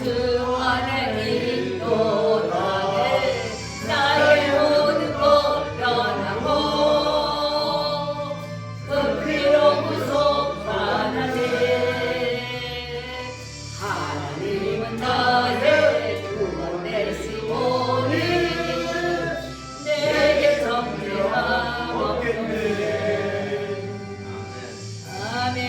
주 안에 있도다네 나의 모든 것 변하고 그 피로 구속받았네 하나님은 나의 구원 되시오니 내게 정죄함 없네 아멘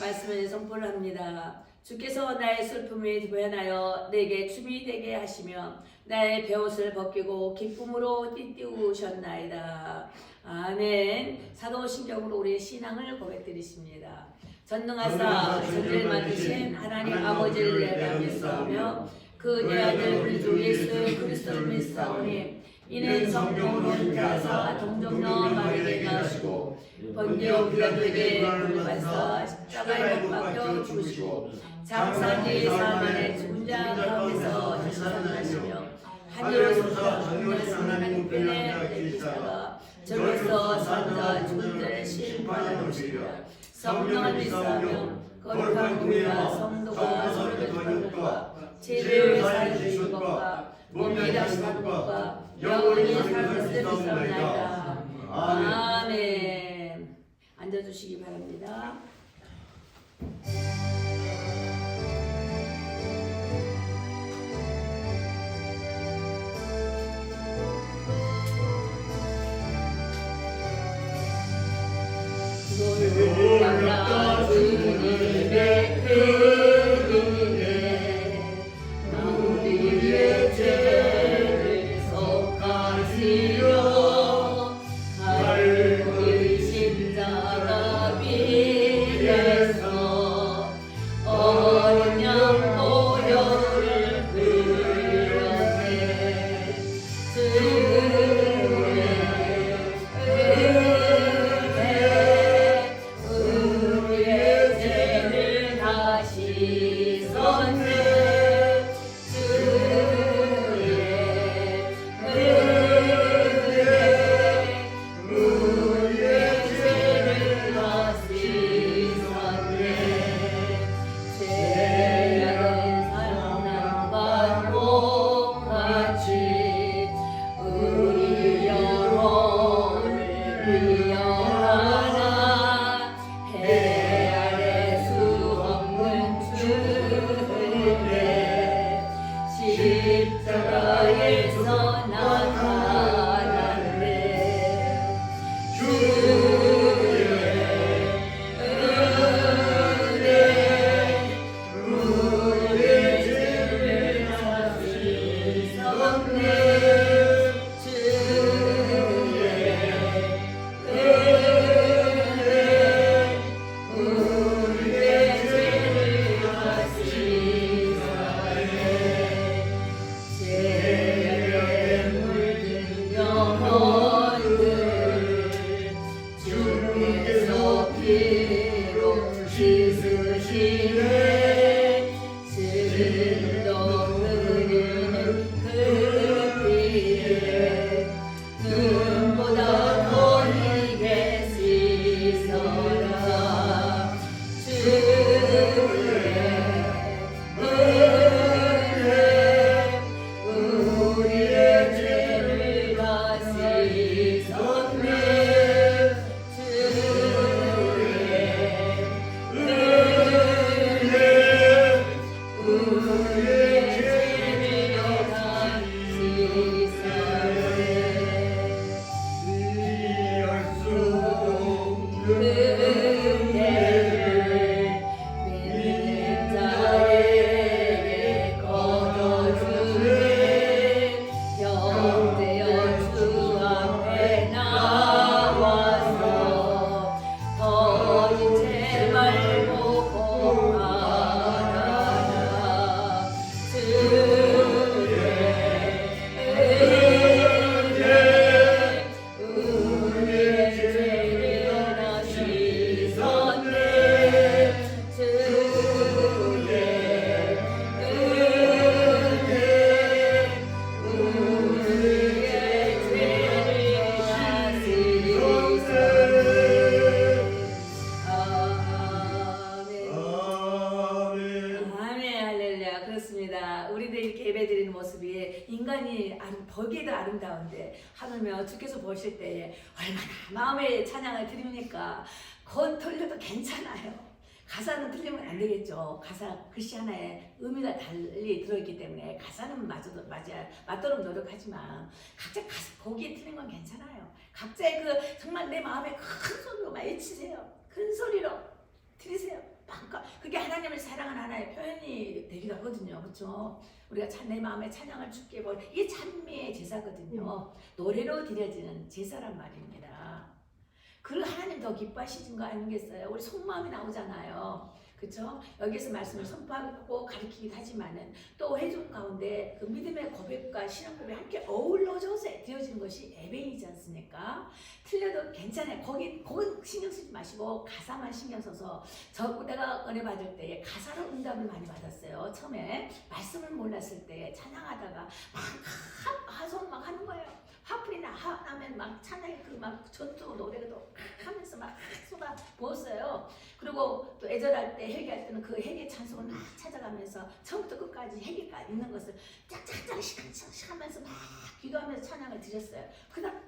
말씀을 선포를 합니다. 주께서 나의 슬픔을 보현하여 내게 춤이 되게 하시며 나의 베옷을 벗기고 기쁨으로 띠띠우셨나이다. 아멘. 사도신경으로 우리의 신앙을 고백드리십니다. 전능하사 천지를 만드신 하나님 아버지를 내가 믿사오며 그 내 아들 우리 주 예수 그리스도를 믿사오니 이는 성령으로 인자하사 동정녀 마리아에게 나시고 번디오 빌라도에게 받사 십자가에 못 박혀 죽으시고 장사지 사면에 죽은 자 가운데서 다시 살아나시며 하늘로서 정말 하나님 편에 계시다가 저로서 산자 죽은 자를 심판하러 오시리라 성령을 믿사하며 거룩한 교회와 성도가 서로를 돕는 것과 죄를 사해 주시는 것과 몸이 다시 사는 것과 영원히 사는 것을 믿사옵나이다. 아멘. 앉아주시기 바랍니다. 놀랍다 주님의 은혜 우리의 죄를 속하시려 갈고리 십자가 위에서 어린 양 보혈을 흘렸네 십자가에서 나타났네 주의 은혜 우리의 죄를 씻었네 주의 은혜 우리의 죄를 씻었네 죄에 물든 영혼들 주께서 피로 씻으시네 진동 흐르는 그 피에 눈보다 더 희게 씻어라 주의 은혜 우리의 죄를 다 씻었네 주의 은혜 우리의 그렇습니다. 우리들 이렇게 예배드리는 모습이 인간이 보기에도 아름다운데 하물며 주께서 보실 때 얼마나 마음의 찬양을 드립니까? 곧 돌려도 괜찮아요. 가사는 틀리면 안 되겠죠. 가사 글씨 하나에 의미가 달리 들어있기 때문에 가사는 맞도록 노력하지만 각자 보기에 틀린 건 괜찮아요. 각자의 그 정말 내 마음에 큰 소리로 막 외치세요. 큰 소리로 드리세요. 그게 하나님을 사랑하는 하나의 표현이 되기도 하거든요. 그렇죠? 우리가 내 마음에 찬양을 주께 보여 이게 찬미의 제사거든요. 노래로 드려지는 제사란 말입니다. 그 하나님 더 기뻐하시는 거 아니겠어요? 우리 속마음이 나오잖아요. 그렇죠? 여기서 말씀을 선포하고 가르치기도 하지만은 또 회중 가운데 그 믿음의 고백과 신앙 고백 함께 어우러져서 되어지는 것이 예배이지 않습니까? 틀려도 괜찮아요. 거기 신경 쓰지 마시고 가사만 신경 써서 내가 은혜 받을 때에 가사로 응답을 많이 받았어요. 처음에 말씀을 몰랐을 때 찬양하다가 하소를 막 하는 거예요. 화풀이 나면 막 찬양이 막 전투 노래도 하면서 막 쏟아 부었어요. 그리고 또 애절할 때 회개할 때는 그 회개 찬송을 막 찾아가면서 처음부터 끝까지 회개까지 있는 것을 짝짝짝 하면서 막 기도하면서 찬양을 드렸어요. 그다음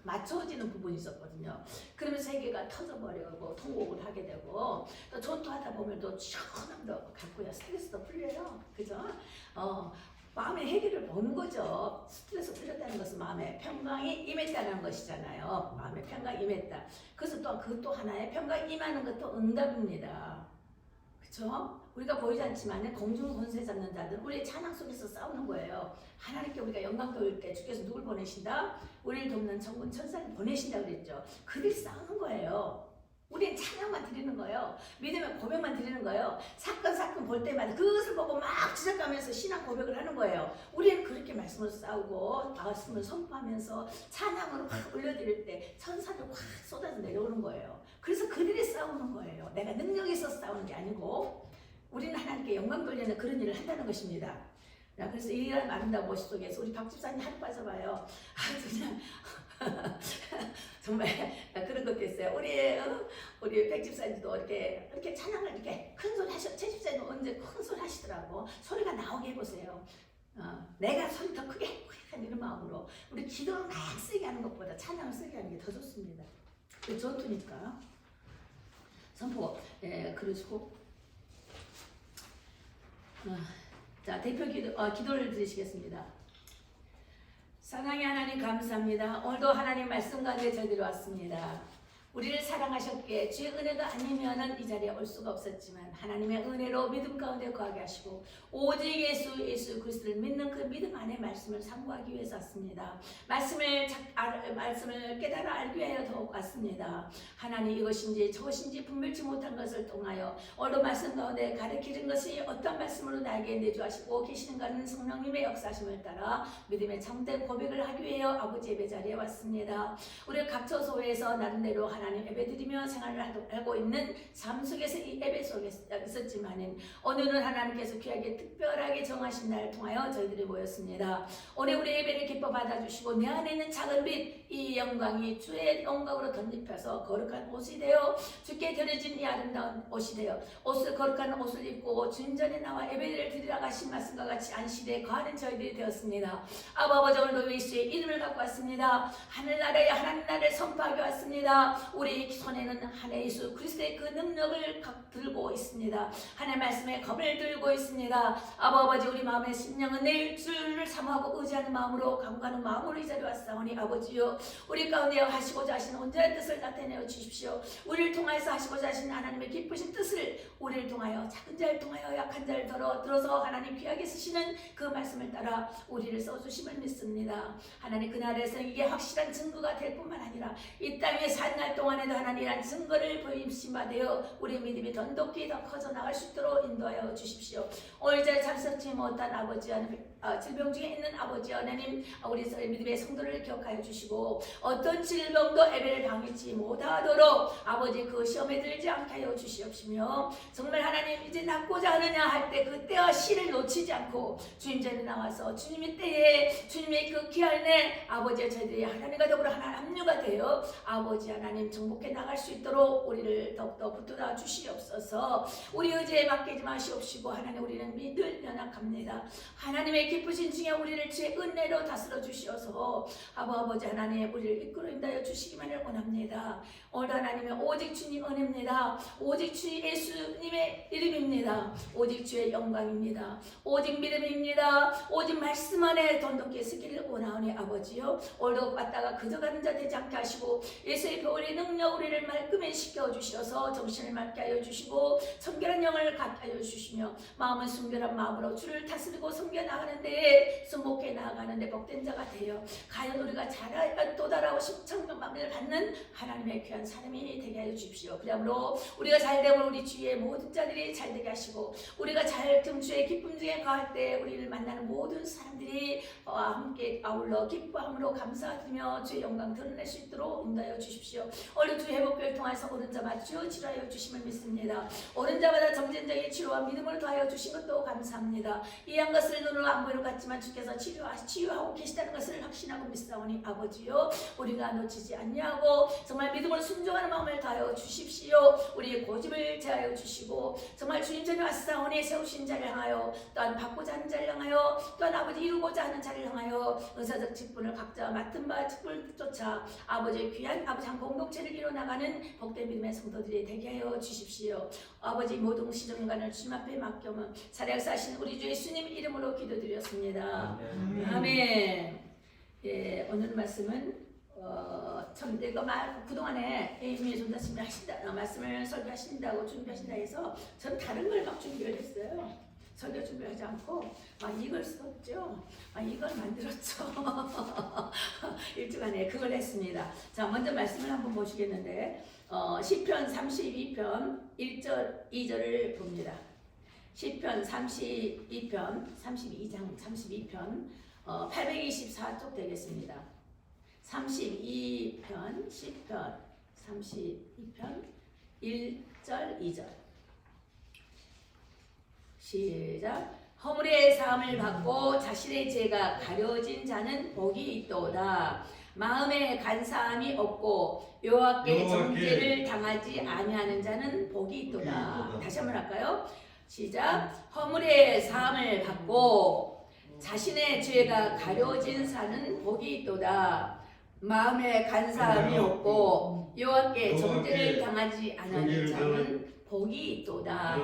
맞춰지는 부분이 있었거든요. 그러면서 회개가 터져버리고 통곡을 하게 되고 또 전투하다 보면 또 시원함도 갖고요. 스트레스도 풀려요. 그죠? 마음의 해결을 본 거죠. 스트레스 풀렸다는 것은 마음의 평강이 임했다는 것이잖아요. 마음의 평강이 임했다. 그래서 또 하나의 평강이 임하는 것도 응답입니다. 그렇죠? 우리가 보이지 않지만 공중 권세 잡는 자들은 우리의 찬양 속에서 싸우는 거예요. 하나님께 우리가 영광 돌릴 때 주께서 누굴 보내신다? 우리를 돕는 천군 천사를 보내신다 그랬죠. 그들이 싸우는 거예요. 우리는 찬양만 드리는 거예요. 믿음의 고백만 드리는 거예요. 사건 볼 때마다 그것을 보고 막 지적하면서 신앙 고백을 하는 거예요. 우리는 그렇게 말씀을 싸우고 말씀을 선포하면서 찬양으로 확 올려드릴 때 천사를 확 쏟아져 내려오는 거예요. 그래서 그들이 싸우는 거예요. 내가 능력이 있어서 싸우는 게 아니고 우리는 하나님께 영광 돌리는 그런 일을 한다는 것입니다. 그래서 이런 아름다운 모습 속에서 우리 박 집사님 하루 빠져봐요. 그냥 정말 그런 것도 있어요. 우리 백 집사님도 이렇게 찬양을 이렇게 큰 소리 최 집사님 언제 큰 소리 하시더라고. 소리가 나오게 해보세요. 내가 소리 더 크게 하는 이런 마음으로 우리 기도를 막 세게 하는 것보다 찬양을 세게 하는 게 더 좋습니다. 그 전투니까 선포 그러시고 자 대표 기도를 드리시겠습니다. 사랑의 하나님 감사합니다. 오늘도 하나님 말씀 가운데 저희들이 왔습니다. 우리를 사랑하셨기에 주의 은혜가 아니면은 이 자리에 올 수가 없었지만 하나님의 은혜로 믿음 가운데 거하게 하시고 오직 예수 그리스도를 믿는 그 믿음 안에 말씀을 상고하기 위해서 왔습니다. 말씀을 깨달아 알기 위하여 더욱 왔습니다. 하나님 이것인지 저것인지 분별치 못한 것을 통하여 오늘 말씀 가운데 가르치는 것이 어떤 말씀으로 나에게 내주하시고 계시는가는 성령님의 역사심을 따라 믿음의 참된 고백을 하기 위하여 아버지 예배 자리에 왔습니다. 우리 각 처소에서 나름대로 하나님 예배드리며 생활을 하고 있는 삶 속에서 이 예배 속에 있었지만 오늘은 하나님께서 귀하게 특별하게 정하신 날을 통하여 저희들이 모였습니다. 오늘 우리 예배를 기뻐 받아주시고 내 안에 있는 작은 빛 이 영광이 주의 영광으로 덧입혀서 거룩한 옷이 되어 주께 드려진 이 아름다운 옷이 되어 거룩한 옷을 입고 주님 전에 나와 예배를 드리러 가신 말씀과 같이 안식에 거하는 저희들이 되었습니다. 아버지 오늘도 예수의 이름을 갖고 왔습니다. 하늘나라에 하나님 나라를 선포하게 왔습니다. 우리 손에는 하나님 예수 그리스도의 그 능력을 들고 있습니다. 하나님 말씀의 검을 들고 있습니다. 아버지 우리 마음의 심령은 내일 주를 사모하고 의지하는 마음으로 강구하는 마음으로 이 자리에 왔사오니 아버지요 우리 가운데 하시고자 하시는 온전한 뜻을 나타내어 주십시오. 우리를 통하여서 하시고자 하시는 하나님의 기쁘신 뜻을 우리를 통하여 작은 자를 통하여 약한 자를 들어서 하나님 귀하게 쓰시는 그 말씀을 따라 우리를 써주심을 믿습니다. 하나님 그날에서 이게 확실한 증거가 될 뿐만 아니라 이 땅에 산 날 동안에도 하나님이란 증거를 보임심하되어 우리 믿음이 돈독히 더 커져 나갈 수 있도록 인도하여 주십시오. 오늘 잘 참석지 못한 아버지 질병 중에 있는 아버지 하나님 우리 믿음의 성도를 기억하여 주시고 어떤 질병도 예배를 방해치 못하도록 아버지 그 시험에 들지 않게 하여 주시옵시며 정말 하나님 이제 낫고자 하느냐 할 때 그 때와 시를 놓치지 않고 주님 전에 나와서 주님의 때에 주님의 그 귀한 날 아버지 저희들이 하나님과 더불어 하나 합류가 되어 아버지 하나님 하나님 정복해 나갈 수 있도록 우리를 더욱더 붙들어 주시옵소서. 우리 의지에 맡기지 마시옵시고 하나님 우리는 늘 연약합니다. 하나님의 기쁘신 중에 우리를 주의 은혜로 다스려 주시어서 아버지 하나님 우리를 이끌어 인도하여 주시기만을 원합니다. 오늘 하나님의 오직 주님 은혜입니다. 오직 주 예수님의 이름입니다. 오직 주의 영광입니다. 오직 믿음입니다. 오직 말씀 안에 돈독히 쓰기를 원하오니 아버지요 오늘도 왔다가 그저가는 자 되지 않게 하시고 예수의 보혈의 능력 우리를 말끔히 시켜주셔서 정신을 맑게 하여 주시고 청결한 영을 갖게 하여 주시며 마음은 순결한 마음으로 주를 다스리고 섬겨 나가는데 순복해 나아가는데 복된 자가 되어 과연 우리가 잘 도달하고 십천만을 받는 하나님의 귀한 사람이 되게 하여 주십시오. 그러므로 우리가 잘되면 우리 주위의 모든 자들이 잘되게 하시고 우리가 잘 등주의 기쁨 중에 거할 때 우리를 만나는 모든 사람들이 함께 아울러 기뻐함으로 감사드리며 주의 영광 드러낼 수 있도록 인도하여 주십시오. 오늘 주 회복교를 통해서 오른 자 맞추어 치료하여 주심을 믿습니다. 오른 자마다 점진적인 치료와 믿음을 더하여 주신 것도 감사합니다. 이한 것을 눈으로 안 보이는 것 같지만 주께서 치유하고 계시다는 것을 확신하고 믿사오니 아버지요 우리가 놓치지 않냐고 정말 믿음으로 순종하는 마음을 다하여 주십시오. 우리의 고집을 제하여 주시고 정말 주님 전에 왔사오니 세우신 자를 향하여 또한 받고자 하는 자를 향하여 또한 아버지 이루고자 하는 자를 향하여 은사적 직분을 각자 맡은 바 직분을 쫓아 아버지의 귀한 아버지 한 공동체를 이뤄나가는 복된 믿음의 성도들이 되게 하여 주십시오. 아버지 모든 시종인간을 주님 앞에 맡겨면 살아역사하신 우리 주 예수님 이름으로 기도드렸습니다. 아멘. 예, 오늘 말씀은 참 내가 그동안에 에이미의 존자심을 하신다 말씀을 설교하신다고 준비하신다 해서 전 다른 걸 막 준비를 했어요. 설교 준비하지 않고 이걸 썼죠. 이걸 만들었죠. 일주간에 그걸 했습니다. 자, 먼저 말씀을 한번 보시겠는데 시편 32편 1절 2절을 봅니다. 시편 32편 32편 824쪽 되겠습니다. 32편 시편 32편 1절 2절 시작. 허물의 사함을 받고 자신의 죄가 가려진 자는 복이 있도다. 마음에 간사함이 없고 여호와께 정죄를 당하지 아니하는 자는 복이 있도다. 다시 한번 할까요? 시작. 허물의 사함을 받고 자신의 죄가 가려진 자는 복이 있도다. 마음에 간사함이 없고 여호와께 정죄를 당하지 아니하는 자는 복이 있도다.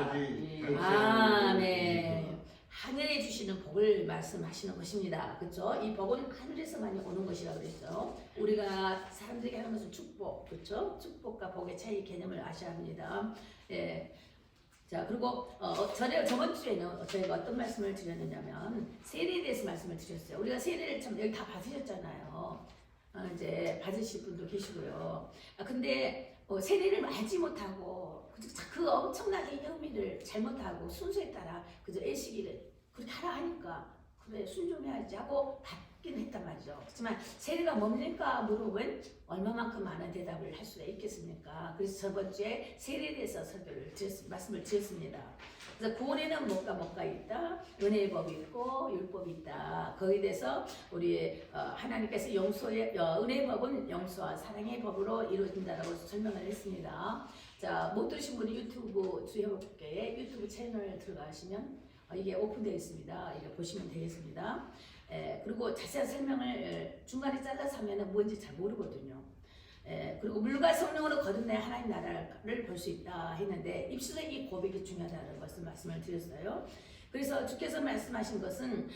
아멘. 하늘에 주시는 복을 말씀하시는 것입니다. 그렇죠? 이 복은 하늘에서만 오는 것이라고 그랬죠. 우리가 사람들에게 하는 것은 축복, 그렇죠? 축복과 복의 차이 개념을 아셔야 합니다. 예. 자, 그리고 저번 주에는 저희가 어떤 말씀을 드렸느냐면 세례에 대해서 말씀을 드렸어요. 우리가 세례를 참 여기 다 받으셨잖아요. 이제 받으실 분도 계시고요. 근데 세례를 알지 못하고 그 엄청나게 의미를 잘못하고 순서에 따라 그저 애시기를 그렇게 하라 하니까 그래 순종해야지 하고 받긴 했단 말이죠. 그렇지만 세례가 뭡니까 물어보면 얼마만큼 많은 대답을 할 수가 있겠습니까? 그래서 저번 주에 세례에 대해서 말씀을 드렸습니다. 그래서 구원에는 뭐가 있다, 은혜의 법이 있고 율법이 있다. 거기에 대해서 우리 하나님께서 은혜의 법은 용서와 사랑의 법으로 이루어진다라고 설명을 했습니다. 자, 못 들으신 분이 유튜브 주회복교회 유튜브 채널 들어가시면 이게 오픈되어 있습니다. 이거 보시면 되겠습니다. 그리고 자세한 설명을 중간에 잘라서 하면 뭔지 잘 모르거든요. 그리고 물과 성령으로 거듭내 하나님 나라를 볼 수 있다 했는데 입술의 이 고백이 중요하다는 것을 말씀을 드렸어요. 그래서 주께서 말씀하신 것은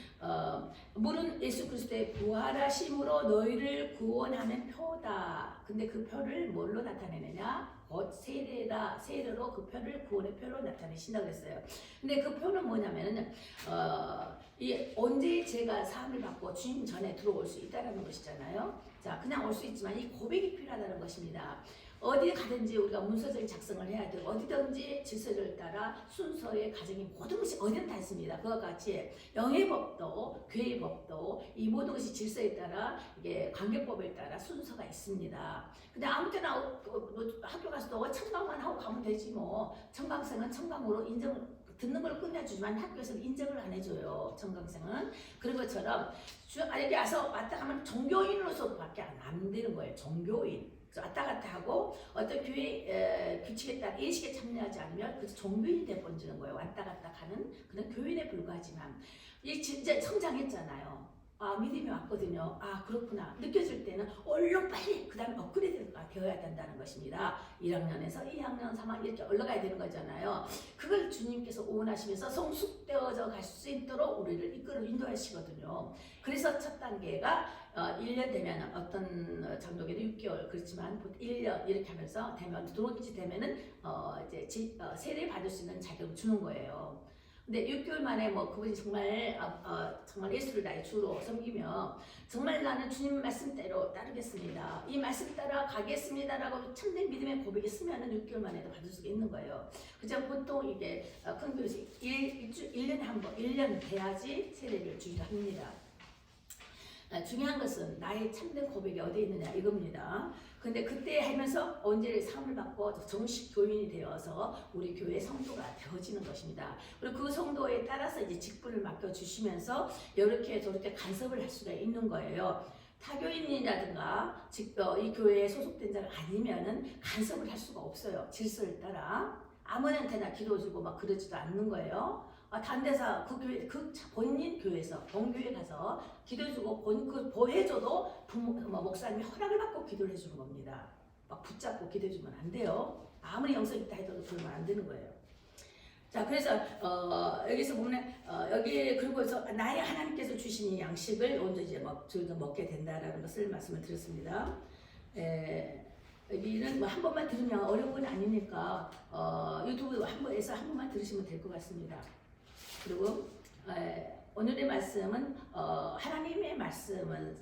물은 예수 그리스도의 부활하심으로 너희를 구원하는 표다. 근데 그 표를 뭘로 나타내느냐? 곧 세례로 그 표를 구원의 표로 나타내신다고 그랬어요. 근데 그 표는 뭐냐면은 언제 제가 사함을 받고 주님 전에 들어올 수 있다라는 것이잖아요. 자, 그냥 올 수 있지만 이 고백이 필요하다는 것입니다. 어디 가든지 우리가 문서적인 작성을 해야 되고 어디든지 질서를 따라 순서의 과정이 모든 것이 어디든 다 있습니다. 그와 같이 영의 법도 교회의 법도 이 모든 것이 질서에 따라 이게 관계법에 따라 순서가 있습니다. 근데 아무 때나 학교 가서도 청강만 하고 가면 되지 뭐. 청강생은 청강으로 인정을 듣는 걸 끝내주지만 학교에서는 인정을 안 해줘요. 청강생은. 그런 것처럼 여기 와서 왔다 가면 종교인으로서밖에 안 되는 거예요. 종교인. 왔다 갔다 하고 어떤 교회 규칙에 따라 예식에 참여하지 않으면 그 종교인이 돼버리는 거예요. 왔다 갔다 가는 그런 교인에 불과하지만 이 진짜 성장했잖아요. 아, 믿음이 왔거든요. 아, 그렇구나. 느껴질 때는 얼른 빨리 그 다음에 업그레이드가 되어야 된다는 것입니다. 1학년에서 2학년, 3학년 이렇게 올라가야 되는 거잖아요. 그걸 주님께서 원하시면서 성숙되어져 갈 수 있도록 우리를 이끌어 인도하시거든요. 그래서 첫 단계가 1년 되면 어떤 장로교는 6개월 그렇지만 1년 이렇게 하면서 되면 들어오기 되면은 이제 세례 받을 수 있는 자격을 주는 거예요. 근데 6개월 만에 뭐 그분이 정말 정말 예수를 나의 주로 섬기며 정말 나는 주님 말씀대로 따르겠습니다. 이 말씀 따라 가겠습니다라고 참된 믿음의 고백이 쓰면은 6개월 만에도 받을 수가 있는 거예요. 그죠? 보통 이게 큰 교회에서 1년에 한 번, 1년 돼야지 세례를 주기도 합니다. 중요한 것은 나의 참된 고백이 어디에 있느냐 이겁니다. 근데 그때 하면서 언제 상을 받고 정식 교인이 되어서 우리 교회 성도가 되어지는 것입니다. 그리고 그 성도에 따라서 이제 직분을 맡겨주시면서 이렇게 저렇게 간섭을 할 수가 있는 거예요. 타교인이라든가 이 교회에 소속된 자가 아니면은 간섭을 할 수가 없어요. 질서에 따라 아무한테나 기도주고 막 그러지도 않는 거예요. 다른 데서 그 교회, 그 본인 교회에서 본교회 가서 기도해주고 그 보해줘도 목사님이 허락을 받고 기도를 해주는 겁니다. 막 붙잡고 기도해주면 안 돼요. 아무리 영성 있다 해도 그러면 안 되는 거예요. 자, 그래서 여기서 보면 여기 그리고서 나의 하나님께서 주신 이 양식을 먼저 이제 저희도 먹게 된다라는 것을 말씀을 드렸습니다. 여기는 뭐 한 번만 들으면 어려운 건 아니니까 유튜브 한 번만 들으시면 될 것 같습니다. 그리고 오늘의 말씀은 하나님의 말씀은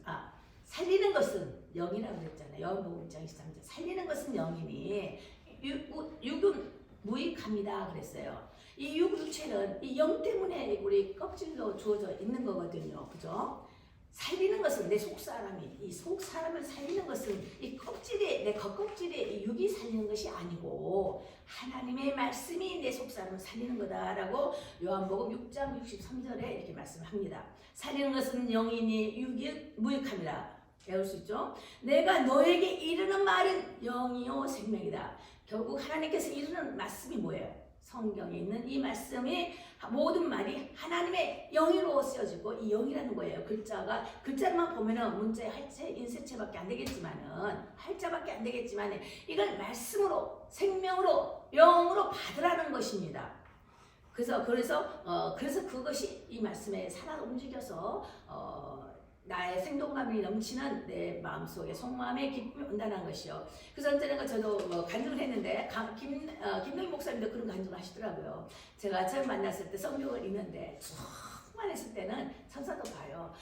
살리는 것은 영이라고 그랬잖아요. 요한복음 1장 23절 살리는 것은 영이니 육은 무익합니다 그랬어요. 이 육체는 이 영 때문에 우리 껍질로 주어져 있는 거거든요. 그죠? 살리는 것은 내 속사람이 이 속사람을 살리는 것은 이 껍질에 내 겉껍질에 이 육이 살리는 것이 아니고 하나님의 말씀이 내 속사람을 살리는 거다라고 요한복음 6장 63절에 이렇게 말씀합니다. 살리는 것은 영이니 육이 무익합니다. 배울 수 있죠? 내가 너에게 이르는 말은 영이요 생명이다. 결국 하나님께서 이르는 말씀이 뭐예요? 성경에 있는 이 말씀이 모든 말이 하나님의 영으로 쓰여지고 이 영이라는 거예요. 글자만 보면은 문자의 할체, 인쇄체밖에 안 되겠지만은 할자밖에 안 되겠지만은 이걸 말씀으로 생명으로 영으로 받으라는 것입니다. 그래서 그것이 이 말씀에 살아 움직여서 나의 생동감이 넘치는 내 마음속에 속마음의 기쁨이 온다는 것이요. 그래서 언제나 저도 간증을 했는데 김동희 목사님도 그런 간증을 하시더라고요. 제가 처음 만났을 때 성경을 읽는데 충만했을 때는 천사도 봐요.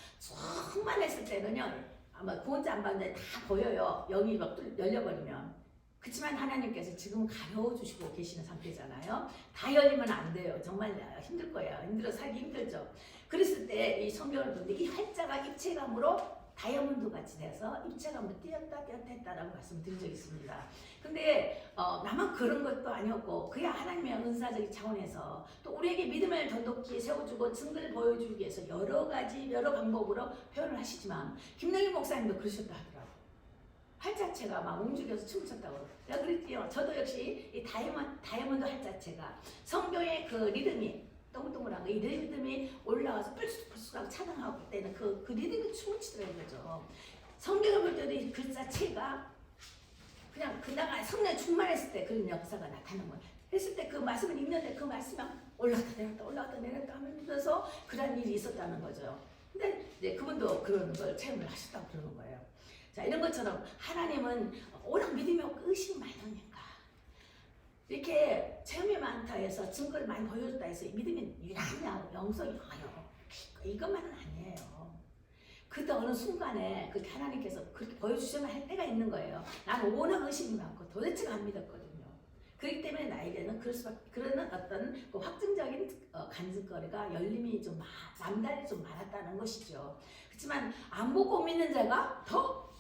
충만했을 때는요 아마 그 혼자 안 봤는데 다 보여요. 영이 막 열려버리면. 그렇지만 하나님께서 지금 가려주시고 계시는 상태잖아요. 다 열리면 안 돼요. 정말 힘들 거예요. 힘들어서 살기 힘들죠. 그랬을 때 이 성경을 보는데 이 활자가 입체감으로 다이아몬드 같이 돼서 입체감으로 띄었다 했다라고 말씀드린 적이 있습니다. 근데 나만 그런 것도 아니었고 그야 하나님의 은사적인 차원에서 또 우리에게 믿음을 던독히 세워주고 증거를 보여주기 위해서 여러 방법으로 표현을 하시지만 김능희 목사님도 그러셨다 하더라고요. 활자체가 막 움직여서 춤을 췄다고. 내가 그랬지요. 저도 역시 이 다이아몬드 활자체가 성경의 그 리듬이 동글동글한 이 리듬이 올라와서 뿔쑥뿔쑥하고 차등하고 때는 그 리듬이 춤을 추더라는 거죠. 성경을 볼 때도 이 글자체가 그냥 그나마 성령이 충만했을 때 그런 역사가 나타나는 거예요. 했을 때 그 말씀을 읽는데 그 말씀이 올라갔다 내렸다 하면서 그런 일이 있었다는 거죠. 근데 이제 그분도 그런 걸 체험을 하셨다고 그러는 거예요. 자, 이런 것처럼 하나님은 오락 믿음이 없고 의심이 많이 오니까 이렇게 체험이 많다 해서 증거를 많이 보여줬다 해서 믿음이 유난히 영성이 커요. 이것만은 아니에요. 그때 어느 순간에 그렇게 하나님께서 그렇게 보여주셔야 할 때가 있는 거예요. 나는 워낙 의심이 많고 도대체가 안 믿었거든요. 그렇기 때문에 나에게는 그런 어떤 그 확증적인 간증거리가 열림이 좀 남달리 좀 많았다는 것이죠. 그렇지만 안 보고 믿는 자가 더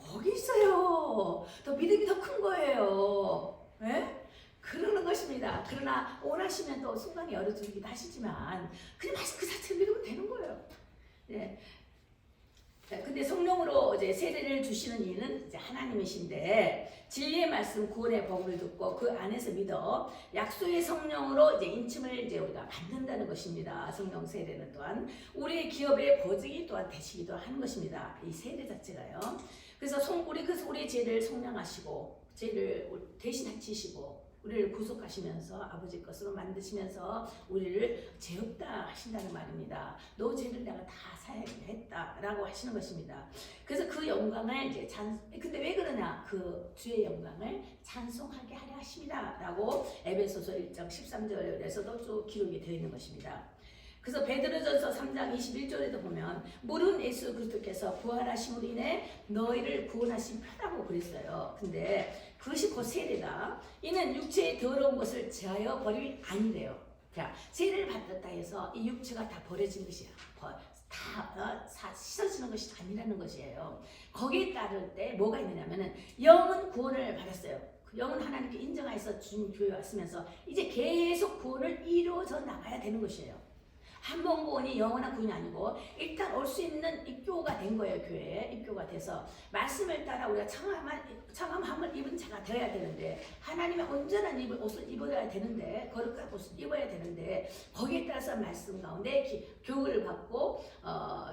거기 있어요. 더 믿음이 더 큰 거예요. 네? 그러는 것입니다. 그러나 원하시면 또 순간이 열어주기도 하시지만 그냥 말씀 그 자체를 믿으면 되는 거예요. 네. 근데 성령으로 이제 세례를 주시는 이유는 이제 하나님이신데 진리의 말씀 구원의 복음을 듣고 그 안에서 믿어 약속의 성령으로 이제 인침을 이제 우리가 받는다는 것입니다. 성령 세례는 또한 우리의 기업의 보증이 또한 되시기도 하는 것입니다. 이 세례 자체가요. 그래서 우리의 죄를 속량하시고 죄를 대신 지시고 우리를 구속하시면서 아버지 것으로 만드시면서 우리를 죄 없다 하신다는 말입니다. 너 죄를 내가 다 사했다라고 하시는 것입니다. 그래서 그 영광을 이제 근데 왜 그러냐? 그 주의 영광을 찬송하게 하려 하십니다라고 에베소서 1장 13절에서도 쭉 기록이 되어 있는 것입니다. 그래서 베드로전서 3장 21절에도 보면 무릇 예수 그리스도께서 부활하심으로 인해 너희를 구원하신 편하고 그랬어요. 근데 그것이 곧 세례다. 이는 육체의 더러운 것을 제하여 버림이 아니래요. 자, 세례를 받았다 해서 이 육체가 다 버려진 것이야. 다 씻어지는 것이 아니라는 것이에요. 거기에 따를 때 뭐가 있느냐면은 영은 구원을 받았어요. 그 영은 하나님께 인정하여서 주님 교회 왔으면서 이제 계속 구원을 이루어져 나가야 되는 것이에요. 한 번 구원이 영원한 구원이 아니고 일단 올 수 있는 입교가 된 거예요. 교회에 입교가 돼서 말씀을 따라 우리가 청함을 입은 자가 되어야 되는데 하나님의 온전한 옷을 입어야 되는데 거룩한 옷을 입어야 되는데 거기에 따라서 말씀 가운데 교육을 받고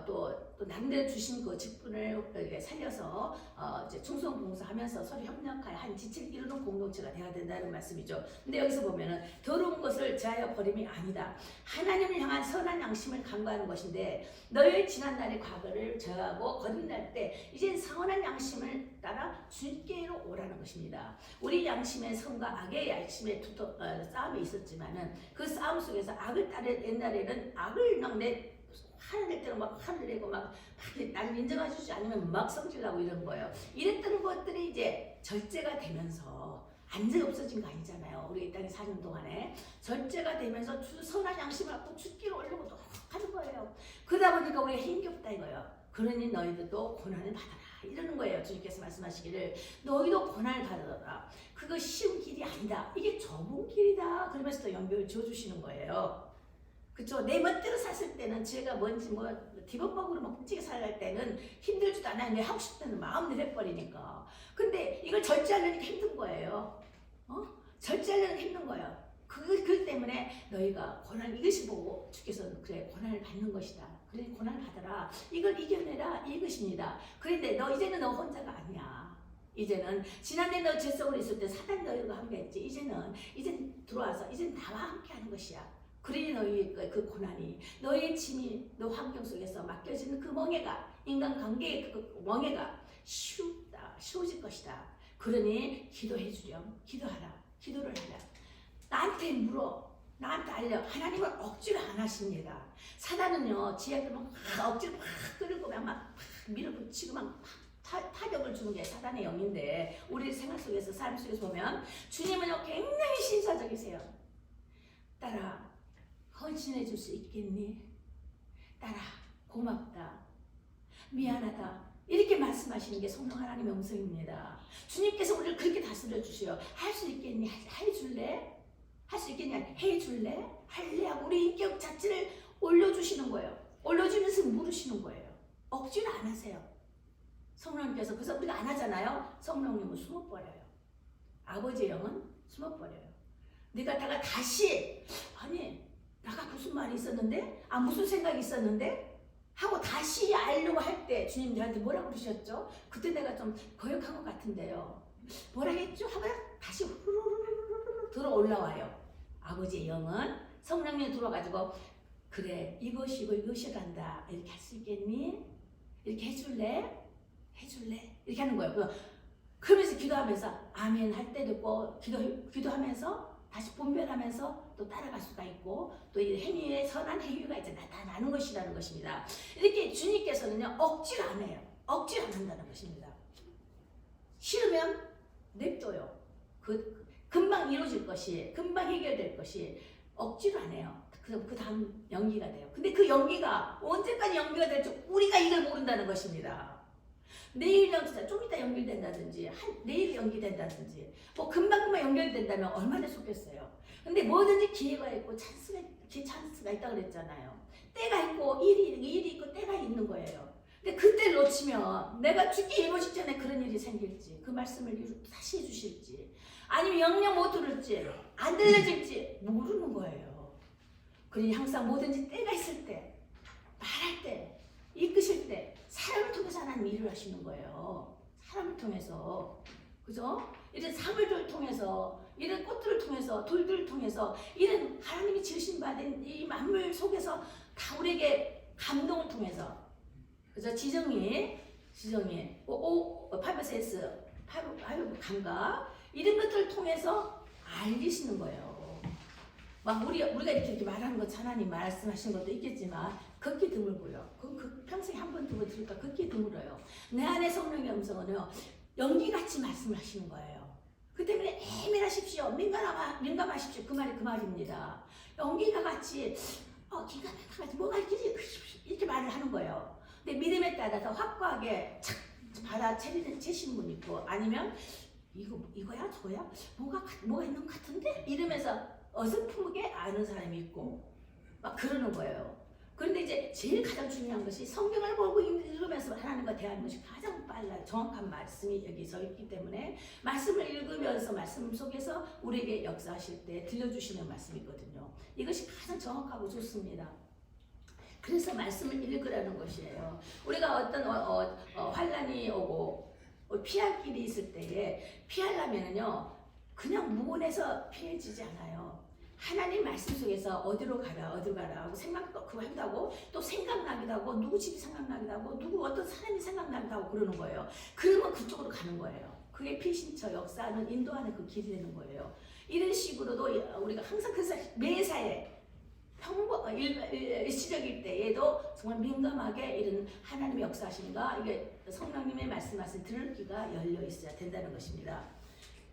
또 남들 주신 그 직분을 살려서 이제 충성 봉사하면서 서로 협력하여 한 지체를 이루는 공동체가 되어야 된다는 말씀이죠. 근데 여기서 보면은 더러운 것을 제하여 버림이 아니다. 하나님을 향한 선한 양심을 간구하는 것인데 너의 지난날의 과거를 저하고 거듭날 때 이젠 선한 양심을 따라 주께로 오라는 것입니다. 우리 양심의 선과 악의 양심의 싸움이 있었지만은 그 싸움 속에서 악을 따라 옛날에는 악을 막 화를 낼 때는 막 화를 내고 막 나를 인정해주지 않으면 막 성질나고 이런 거예요. 이랬던 것들이 이제 절제가 되면서 완전히 없어진 거 아니잖아요. 우리 이 땅에 사는 동안에 절제가 되면서 선한 양심을 갖고 주께로 올려고 또 하는 거예요. 그러다 보니까 우리가 힘겹다 이거예요. 그러니 너희들도 고난을 받아라 이러는 거예요. 주님께서 말씀하시기를 너희도 고난을 받아라. 그거 쉬운 길이 아니다. 이게 좁은 길이다. 그러면서 또 연결을 지어주시는 거예요. 그쵸? 내 멋대로 샀을 때는 제가 뭔지 디버벅으로 막 끔찍하게 살할 때는 힘들지도 않아요. 내 하고 싶다는 마음대로 해버리니까. 근데 이걸 절제하려니까 힘든 거예요. 절제하려니까 힘든 거예요. 그 때문에 너희가 고난을 이것이 보고 주께서는 그래 고난을 받는 것이다. 그래 고난을 받아라. 이걸 이겨내라 이것입니다. 그런데 이제는 너 혼자가 아니야. 이제는 지난해 너 죄성으로 있을 때 사단 너희가 함께 했지. 이젠 들어와서 이젠 나와 함께 하는 것이야. 그러니 너희 그 고난이 너희의 짐이 너 환경 속에서 맡겨지는 그 멍해가 인간관계의 그 멍해가 쉬워질 것이다. 그러니 기도해 주렴. 기도를 하라. 나한테 물어. 나한테 알려. 하나님은 억지로 안 하십니다. 사단은요 지혜를 막 억지로 막 끌고 막 밀어붙이고 막 타격을 주는 게 사단의 영인데 우리 생활 속에서 삶 속에서 보면 주님은요 굉장히 신사적이세요. 딸아 헌신해 줄 수 있겠니? 딸아 고맙다. 미안하다. 이렇게 말씀하시는 게 성령 하나님의 음성입니다. 주님께서 우리를 그렇게 다스려 주셔요. 할 수 있겠니? 해줄래? 할 수 있겠니? 해줄래? 할래? 하고 우리 인격 자체를 올려주시는 거예요. 올려주면서 물으시는 거예요. 억지로 안 하세요. 성령님께서. 그래서 우리가 안 하잖아요. 성령님은 숨어버려요. 아버지의 영은 숨어버려요. 내가 다시 내가 무슨 말이 있었는데? 무슨 생각이 있었는데? 하고 다시 알려고 할 때 주님 저한테 뭐라고 그러셨죠? 그때 내가 좀 거역한 것 같은데요. 뭐라 했죠? 하고 다시 후루루루루 들어 올라와요. 아버지의 영은 성령님이 들어와가지고 그래 이것이고 이것이란다. 이렇게 할 수 있겠니? 이렇게 해줄래? 이렇게 하는 거예요. 그러면서 기도하면서 아멘 할 때도 있고 기도하면서 다시 분별하면서 또 따라갈 수가 있고 또 이 행위의 선한 행위가 이제 나타나는 것이라는 것입니다. 이렇게 주님께서는요 억지로 안 해요. 억지로 안 한다는 것입니다. 싫으면 냅둬요. 금방 이루어질 것이 금방 해결될 것이 억지로 안 해요. 그 다음 연기가 돼요. 근데 그 연기가 언제까지 연기가 될지 우리가 이걸 모른다는 것입니다. 내일 좀 이따 연결된다든지 내일 연기된다든지 금방 연결된다면 얼마나 좋겠어요. 근데 뭐든지 기회가 있고 찬스가 있다고 그랬잖아요. 때가 있고 일이 있고 때가 있는 거예요. 근데 그때를 놓치면 내가 죽기 일보 직전에 그런 일이 생길지, 그 말씀을 다시 해주실지, 아니면 영영 못 들을지, 안 들려질지 모르는 거예요. 그러니 항상 뭐든지 때가 있을 때, 말할 때, 이끄실 때 사람을 통해서 하나님 일을 하시는 거예요. 사람을 통해서. 그죠? 이런 사물들을 통해서, 이런 꽃들을 통해서, 돌들을 통해서, 이런 하나님이 지으신 바된 이 만물 속에서 다 우리에게 감동을 통해서, 그죠? 지정이, 파이브 센스, 파이브 감각, 이런 것들을 통해서 알리시는 거예요. 막 우리가 이렇게 말하는 것, 하나님 말씀하시는 것도 있겠지만, 극히 드물고요. 그 평생에 한 번, 두 번 들을까 극히 드물어요. 내 안에 성령의 음성은요, 연기같이 말씀을 하시는 거예요. 그 때문에 예민하십시오. 민감하십시오. 그 말이 그 말입니다. 연기가 같이, 기가 막혀가지고 뭐가 이렇게 말을 하는 거예요. 근데 믿음에 따라서 확고하게 착 받아채시는 분 있고, 아니면 이거야 저거야 뭐가 있는 것 같은데 이러면서 어설프게 아는 사람이 있고 막 그러는 거예요. 그런데 이제 제일 가장 중요한 것이 성경을 보고 읽으면서 하나님과 대하는 것이 가장 빨라요. 정확한 말씀이 여기서 있기 때문에 말씀을 읽으면서 말씀 속에서 우리에게 역사하실 때 들려주시는 말씀이 있거든요. 이것이 가장 정확하고 좋습니다. 그래서 말씀을 읽으라는 것이에요. 우리가 어떤 환란이 오고 피할 길이 있을 때에 피하려면요 그냥 무언에서 피해지지 않아요. 하나님 말씀 속에서 어디로 가라 하고 생각도 그거 한다고, 또 생각나기도 하고, 누구 집이 생각나기도 하고, 누구 어떤 사람이 생각나기도 하고 그러는 거예요. 그러면 그쪽으로 가는 거예요. 그게 피신처 역사는 인도하는 그 길이 되는 거예요. 이런 식으로도 우리가 항상 그래서 매사에 일시적일 때에도 정말 민감하게 이런 하나님의 역사하심과 이게 성령님의 말씀을 들을 귀가 열려 있어야 된다는 것입니다.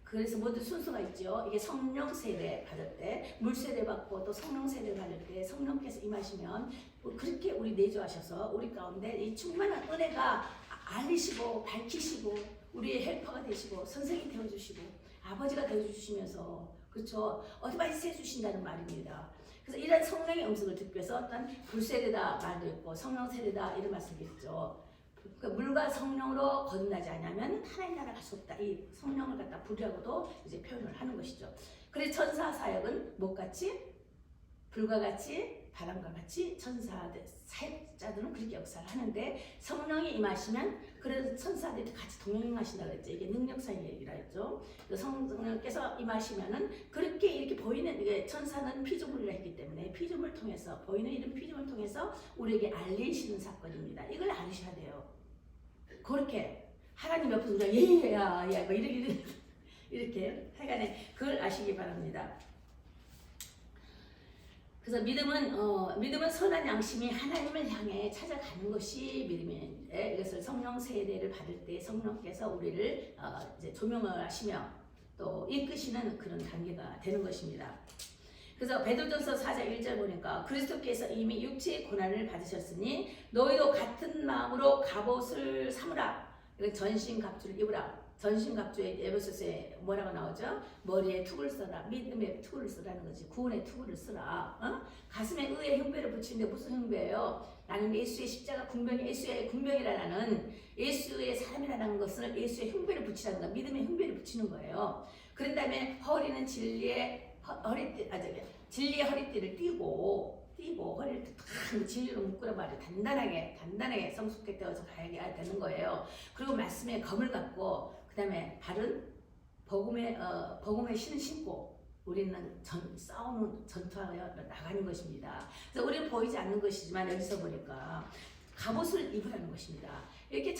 그래서 모두 순서가 있죠. 이게 성령 세례 받을 때, 물 세례 받고 또 성령 세례 받을 때 성령께서 임하시면 그렇게 우리 내주하셔서 우리 가운데 이 충만한 은혜가 알리시고 밝히시고 우리의 헬퍼가 되시고 선생이 되어주시고 아버지가 되어주시면서 그렇죠. 어드바이스 해주신다는 말입니다. 그래서 이런 성령의 음성을 듣기 위해서 어떤 불세례다 말도 있고 성령 세례다 이런 말씀도 있죠. 그러니까 물과 성령으로 거듭나지 않으면 하나님 나라 갈 수 없다. 이 성령을 갖다 불이라고도 이제 표현을 하는 것이죠. 그래서 천사 사역은 뭐같이? 불과 같이 바람과 같이 천사들 사역자들은 그렇게 역사를 하는데 성령이 임하시면 그래서 천사들이 같이 동행하신다 그랬죠. 이게 능력사의 얘기라 했죠. 성령께서 임하시면은 그렇게 이렇게 보이는 이게 천사는 피조물이라 했기 때문에 피조물을 통해서 보이는 이런 피조물을 통해서 우리에게 알리시는 사건입니다. 이걸 알으셔야 돼요. 그렇게 하나님 옆에서 우리가 예야 뭐 이렇게 하여간에 그걸 아시기 바랍니다. 그래서 믿음은 선한 양심이 하나님을 향해 찾아가는 것이 믿음인데 이것을 성령 세례를 받을 때 성령께서 우리를 이제 조명을 하시며 또 이끄시는 그런 단계가 되는 것입니다. 그래서 베드로전서 4장 1절 보니까 그리스도께서 이미 육체의 고난을 받으셨으니 너희도 같은 마음으로 갑옷을 삼으라. 이건 전신갑주를 입으라. 전신갑주에 에베소서에 뭐라고 나오죠? 머리에 투구를 써라. 믿음의 투구를 쓰라는 거지. 구원의 투구를 쓰라. 가슴에 의의 흉배를 붙이는데 무슨 흉배예요? 나는 예수의 십자가 군병이 예수의 군병이라는 예수의 사람이라는 것을 예수의 흉배를 붙이라는 거. 믿음의 흉배를 붙이는 거예요. 그런 다음에 허리는 진리의 허리띠를 띠고 허리를 탁 진리로 묶으란 말이에요. 단단하게 성숙하게 되어서 가야 되는 거예요. 그리고 말씀의 검을 갖고 그 다음에 발은 복음의 신을 신고 우리는 싸우는 전투하여 나가는 것입니다. 그래서 우리는 보이지 않는 것이지만 여기서 보니까 갑옷을 입으라는 것입니다. 이렇게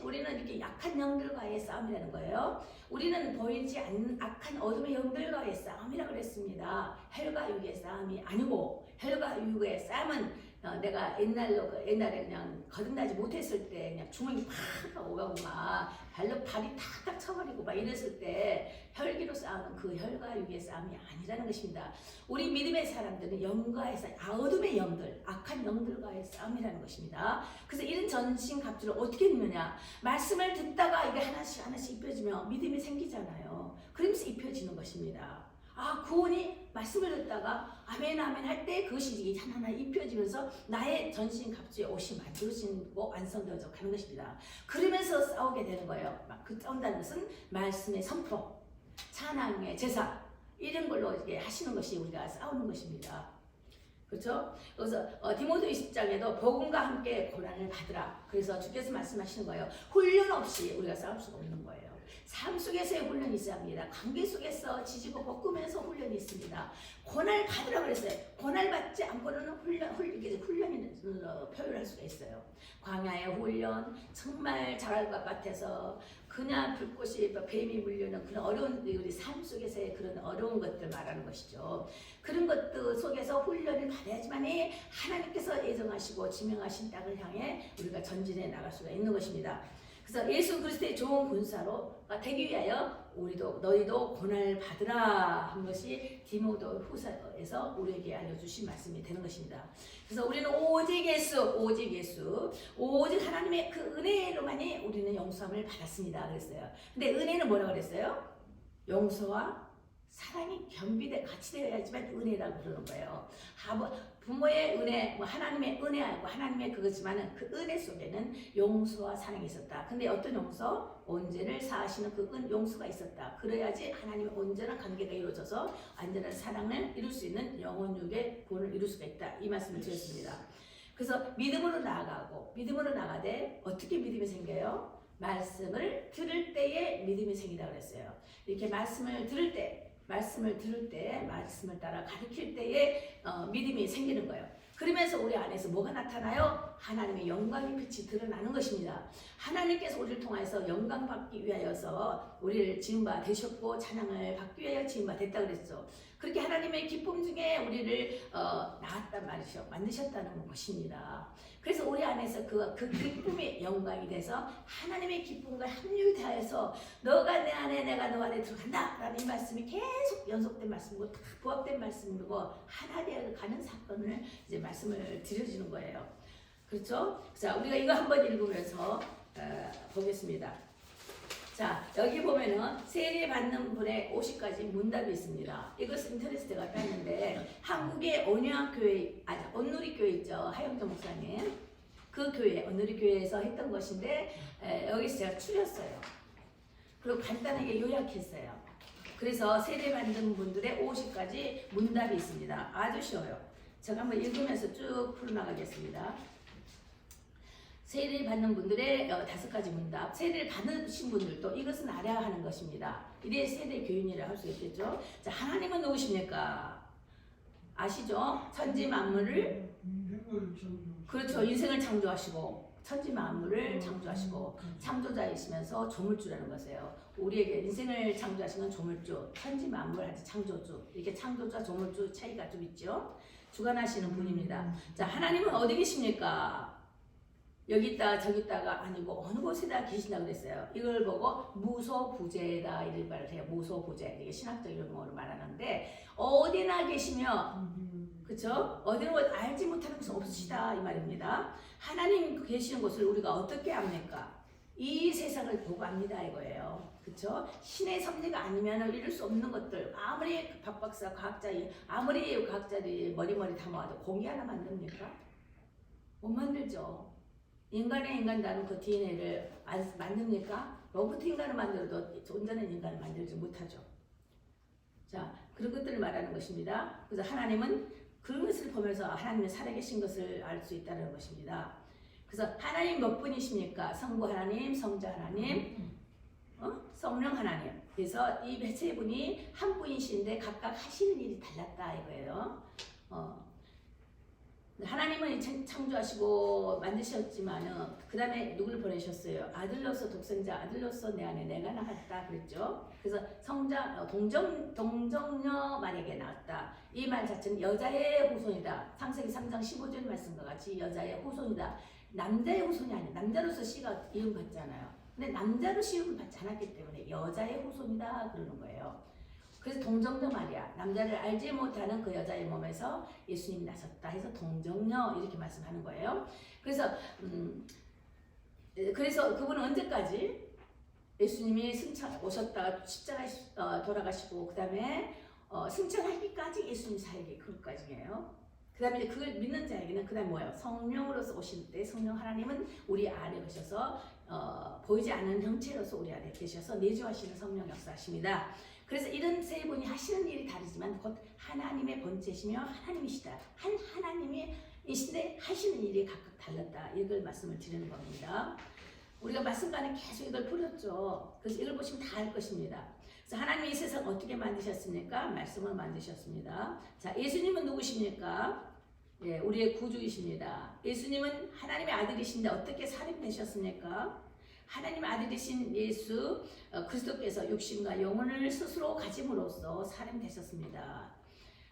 우리는 이렇게 약한 영들과의 싸움이라는 거예요. 우리는 보이지 않는 악한 어둠의 영들과의 싸움이라고 그랬습니다. 헬과 육의 싸움이 아니고 헬과 육의 싸움은 내가 옛날에 그냥 거듭나지 못했을 때 그냥 주먹이 팍 오가고 막 발이 탁탁 쳐버리고 막 이랬을 때 혈기로 싸우는 그 혈과 육의 싸움이 아니라는 것입니다. 우리 믿음의 사람들은 영과의 싸움, 어둠의 영들, 악한 영들과의 싸움이라는 것입니다. 그래서 이런 전신갑주를 어떻게 입느냐? 말씀을 듣다가 이게 하나씩 입혀지면 믿음이 생기잖아요. 그러면서 입혀지는 것입니다. 구원이 말씀을 듣다가 아멘 아멘 할 때 그것이 하나하나 입혀지면서 나의 전신 갑주의 옷이 만들어지고 완성되어져 가는 것입니다. 그러면서 싸우게 되는 거예요. 그 싸운다는 것은 말씀의 선포, 찬양의 제사 이런 걸로 이렇게 하시는 것이 우리가 싸우는 것입니다. 그렇죠? 그래서 디모데 20장에도 복음과 함께 고난을 받으라. 그래서 주께서 말씀하시는 거예요. 훈련 없이 우리가 싸울 수가 없는 거예요. 삶 속에서의 훈련이 있어야 합니다. 관계 속에서 지지고 볶으면서 훈련이 있습니다. 고난을 받으라 그랬어요. 고난을 받지 않고는 훈련을 표현할 수가 있어요. 광야의 훈련, 정말 잘할 것 같아서 그냥 불꽃이 뱀이 물려는 그런 어려운 우리 삶 속에서의 그런 어려운 것들 말하는 것이죠. 그런 것들 속에서 훈련을 받아야지만이 하나님께서 예정하시고 지명하신 땅을 향해 우리가 전진해 나갈 수가 있는 것입니다. 그래서 예수 그리스도의 좋은 군사로가 되기 위하여 너희도 고난을 받으라 한 것이 디모데 후서에서 우리에게 알려주신 말씀이 되는 것입니다. 그래서 우리는 오직 하나님의 그 은혜로만이 우리는 용서함을 받았습니다. 그랬어요. 근데 은혜는 뭐라고 그랬어요? 용서와 사랑이 같이 되어야지만 은혜라고 그러는 거예요. 부모의 은혜, 하나님의 은혜하고 하나님의 그거지만은 그 은혜 속에는 용서와 사랑이 있었다. 근데 어떤 용서? 온전을 사하시는 그 용서가 있었다. 그래야지 하나님의 온전한 관계가 이루어져서 완전한 사랑을 이룰 수 있는 영혼육의 구원을 이룰 수가 있다. 이 말씀을 드렸습니다. 그래서 믿음으로 나가되 어떻게 믿음이 생겨요? 말씀을 들을 때에 믿음이 생기다 그랬어요. 이렇게 말씀을 들을 때, 말씀을 따라 가르칠 때에 믿음이 생기는 거예요. 그러면서 우리 안에서 뭐가 나타나요? 하나님의 영광의 빛이 드러나는 것입니다. 하나님께서 우리를 통해서 영광 받기 위하여서 우리를 지은 바 되셨고 찬양을 받기 위하여 지은 바 됐다 그랬죠. 그렇게 하나님의 기쁨 중에 우리를 낳았단 말이죠. 만드셨다는 것입니다. 그래서 우리 안에서 그 기쁨의 영광이 돼서 하나님의 기쁨과 합류되어서 너가 내 안에 내가 너 안에 들어간다 라는 이 말씀이 계속 연속된 말씀이고 다 부합된 말씀이고 하나 되어 가는 사건을 이제 말씀을 드려주는 거예요. 그렇죠? 자, 우리가 이거 한번 읽으면서 보겠습니다. 자, 여기 보면은 세례 받는 분의 50가지 문답이 있습니다. 이것은 인터넷에 땄는데 한국의 온누리 교회 있죠. 하영정 목사님. 그 교회, 온누리 교회에서 했던 것인데 여기서 제가 추렸어요. 그리고 간단하게 요약했어요. 그래서 세례 받는 분들의 50가지 문답이 있습니다. 아주 쉬워요. 제가 한번 읽으면서 쭉 풀어나가겠습니다. 세례를 받는 분들의 5가지 문답. 세례를 받으신 분들도 이것은 알아야 하는 것입니다. 이래 세례 교인이라 할 수 있겠죠. 자, 하나님은 누구십니까? 아시죠? 천지 만물을 그렇죠. 인생을 창조하시고 천지 만물을 창조하시고 창조자이시면서 조물주라는 것이에요. 우리에게 인생을 창조하시는 조물주, 천지 만물 창조주. 이렇게 창조자, 조물주 차이가 좀 있죠. 주관하시는 분입니다. 자, 하나님은 어디 계십니까? 여기 있다가 저기 있다가 아니고 어느 곳에다 계신다고 그랬어요. 이걸 보고 무소부재다 이런 말을 해요. 무소부재. 이게 신학적 용어로 말하는데 어디나 계시며 그렇죠? 어디나 알지 못하는 것은 없으시다 이 말입니다. 하나님 계시는 곳을 우리가 어떻게 압니까? 이 세상을 보고 압니다 이거예요. 그렇죠? 신의 섭리가 아니면 이룰 수 없는 것들 아무리 박박사 아무리 과학자들이 머리 담아와도 공기 하나 만듭니까? 못 만들죠. 인간의 인간다는 그 DNA를 만듭니까? 로봇 인간을 만들어도 온전한 인간을 만들지 못하죠. 자, 그런 것들을 말하는 것입니다. 그래서 하나님은 그런 것을 보면서 하나님의 살아계신 것을 알 수 있다는 것입니다. 그래서 하나님 몇 분이십니까? 성부 하나님, 성자 하나님, 성령 하나님. 그래서 이 세 분이 한 분이신데 각각 하시는 일이 달랐다 이거예요. 하나님은 창조하시고 만드셨지만은 그 다음에 누구를 보내셨어요? 아들로서 독생자, 아들로서 내 안에 내가 나갔다 그랬죠. 그래서 성자 동정녀 만에게 나왔다. 이 말 자체는 여자의 후손이다. 창세기 3장 15절 말씀과 같이 여자의 후손이다. 남자의 후손이 아니에요. 남자로서 씨가 이음받잖아요. 근데 남자로 시음을 받지 않았기 때문에 여자의 후손이다 그러는 거예요. 그래서 동정녀 마리아, 남자를 알지 못하는 그 여자의 몸에서 예수님이 나섰다 해서 동정녀 이렇게 말씀하는 거예요. 그래서 그분은 언제까지 예수님이 오셨다가 십자가에 돌아가시고 그 다음에 승천하기까지 예수님 사역이 그것까지예요. 그 다음에 이제 그걸 믿는 자에게는 그 다음 뭐예요? 성령으로서 오실 때 성령 하나님은 우리 안에 오셔서 보이지 않는 형체로서 우리 안에 계셔서 내주하시는 성령 역사하십니다. 그래서 이런 세 분이 하시는 일이 다르지만 곧 하나님의 본체시며 하나님이시다. 한 하나님이신데 하시는 일이 각각 달랐다. 이걸 말씀을 드리는 겁니다. 우리가 말씀관에 계속 이걸 풀었죠. 그래서 이걸 보시면 다 알 것입니다. 그래서 하나님이 이 세상 어떻게 만드셨습니까? 말씀을 만드셨습니다. 자, 예수님은 누구십니까? 예, 우리의 구주이십니다. 예수님은 하나님의 아들이신데 어떻게 살인되셨습니까? 하나님의 아들이신 예수 그리스도께서 육신과 영혼을 스스로 가짐으로써 살인되셨습니다.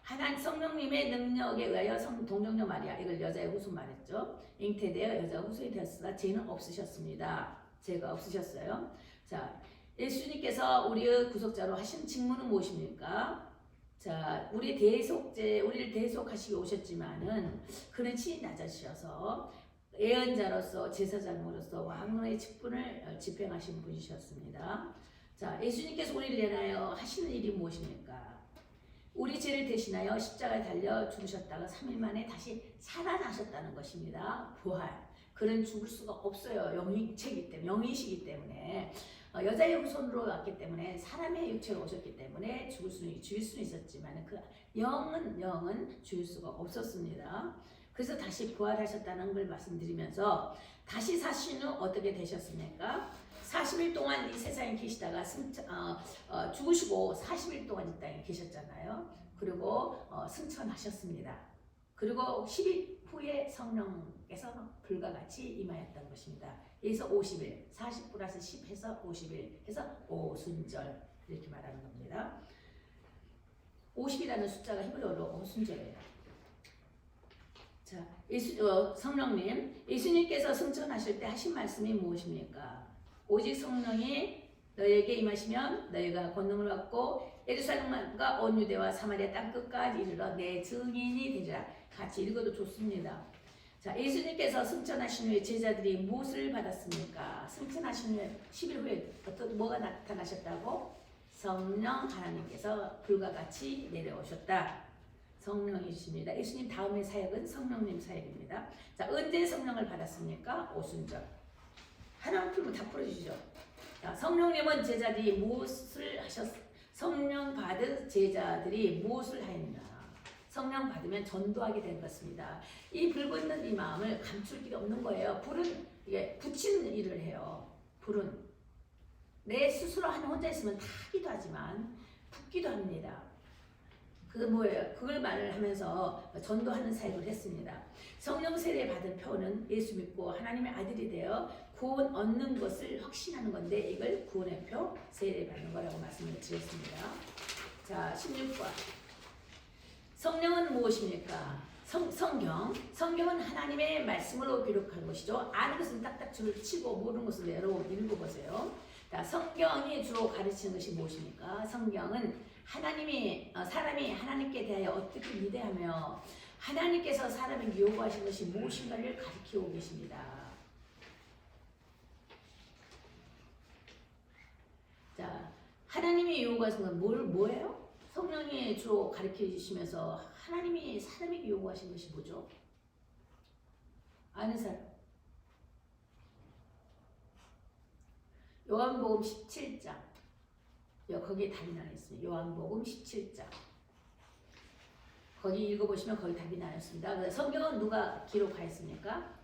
하나님 성령님의 능력에 의하여 동정녀 마리아, 이걸 여자의 후손 말했죠. 잉태되어 여자 후손이 되었으나 죄는 없으셨습니다. 죄가 없으셨어요. 자, 예수님께서 우리의 구속자로 하신 직무는 무엇입니까? 자, 우리를 대속하시기 오셨지만은 그는 친히 낮아지셔서 예언자로서 제사장으로서 왕의 직분을 집행하신 분이셨습니다. 자, 예수님께서 우리를 위하여 하시는 일이 무엇입니까? 우리 죄를 대신하여 십자가에 달려 죽으셨다가 3일 만에 다시 살아나셨다는 것입니다. 부활. 그는 죽을 수가 없어요. 영이시기 때문에. 여자의 후손으로 왔기 때문에 사람의 육체로 오셨기 때문에 죽일 수는 있었지만 그 영은 죽일 수가 없었습니다. 그래서 다시 부활하셨다는 걸 말씀드리면서 다시 사신 후 어떻게 되셨습니까? 40일 동안 이 세상에 계시다가 죽으시고 40일 동안 이 땅에 계셨잖아요. 그리고 승천하셨습니다. 그리고 10일 후에 성령께서 불과 같이 임하였던 것입니다. 여기서 50일, 40 플러스 10 해서 50일 해서 오순절 이렇게 말하는 겁니다. 50이라는 숫자가 히브리어로 오순절이에요. 자, 성령님, 예수님께서 승천하실 때 하신 말씀이 무엇입니까? 오직 성령이 너희에게 임하시면 너희가 권능을 받고 예루살렘과 온 유대와 사마리아 땅 끝까지 이르러 내 증인이 되리라. 같이 읽어도 좋습니다. 자, 예수님께서 승천하신 후에 제자들이 무엇을 받았습니까? 승천하신 후에 10일 후에 뭐가 나타나셨다고? 성령 하나님께서 불과 같이 내려오셨다. 성령이십니다. 예수님 다음의 사역은 성령님 사역입니다. 자, 언제 성령을 받았습니까? 오순절. 하나만 풀면 다 풀어주시죠. 자, 성령님은 제자들이 무엇을 성령 받은 제자들이 무엇을 하였나? 성령 받으면 전도하게 된 것입니다. 이 불붙는 이 마음을 감출 길이 없는 거예요. 불은 이게 붙이는 일을 해요. 불은 내 스스로 혼자 있으면 타기도 하지만 붙기도 합니다. 그게 뭐예요? 그걸 말을 하면서 전도하는 사역을 했습니다. 성령 세례 받은 표는 예수 믿고 하나님의 아들이 되어 구원 얻는 것을 확신하는 건데 이걸 구원의 표 세례 받는 거라고 말씀을 드렸습니다. 자, 16번. 성령은 무엇입니까? 성경은 하나님의 말씀으로 기록한 것이죠. 아는 것은 딱딱 줄을 치고 모르는 것을 여러분 읽어보세요. 자, 성경이 주로 가르치는 것이 무엇입니까? 성경은 사람이 하나님께 대하여 어떻게 믿어야하며 하나님께서 사람에게 요구하신 것이 무엇인가를 가르치고 계십니다. 자, 하나님이 요구하신 건 뭐예요? 성령이 주로 가르쳐 주시면서 하나님이 사람에게 요구하신 것이 뭐죠? 아는 사람? 요한복음 17장. 거기에 답이 나와 있습니다. 요한복음 17장. 거기 읽어보시면 거기 답이 나와 있습니다. 성경은 누가 기록하였습니까?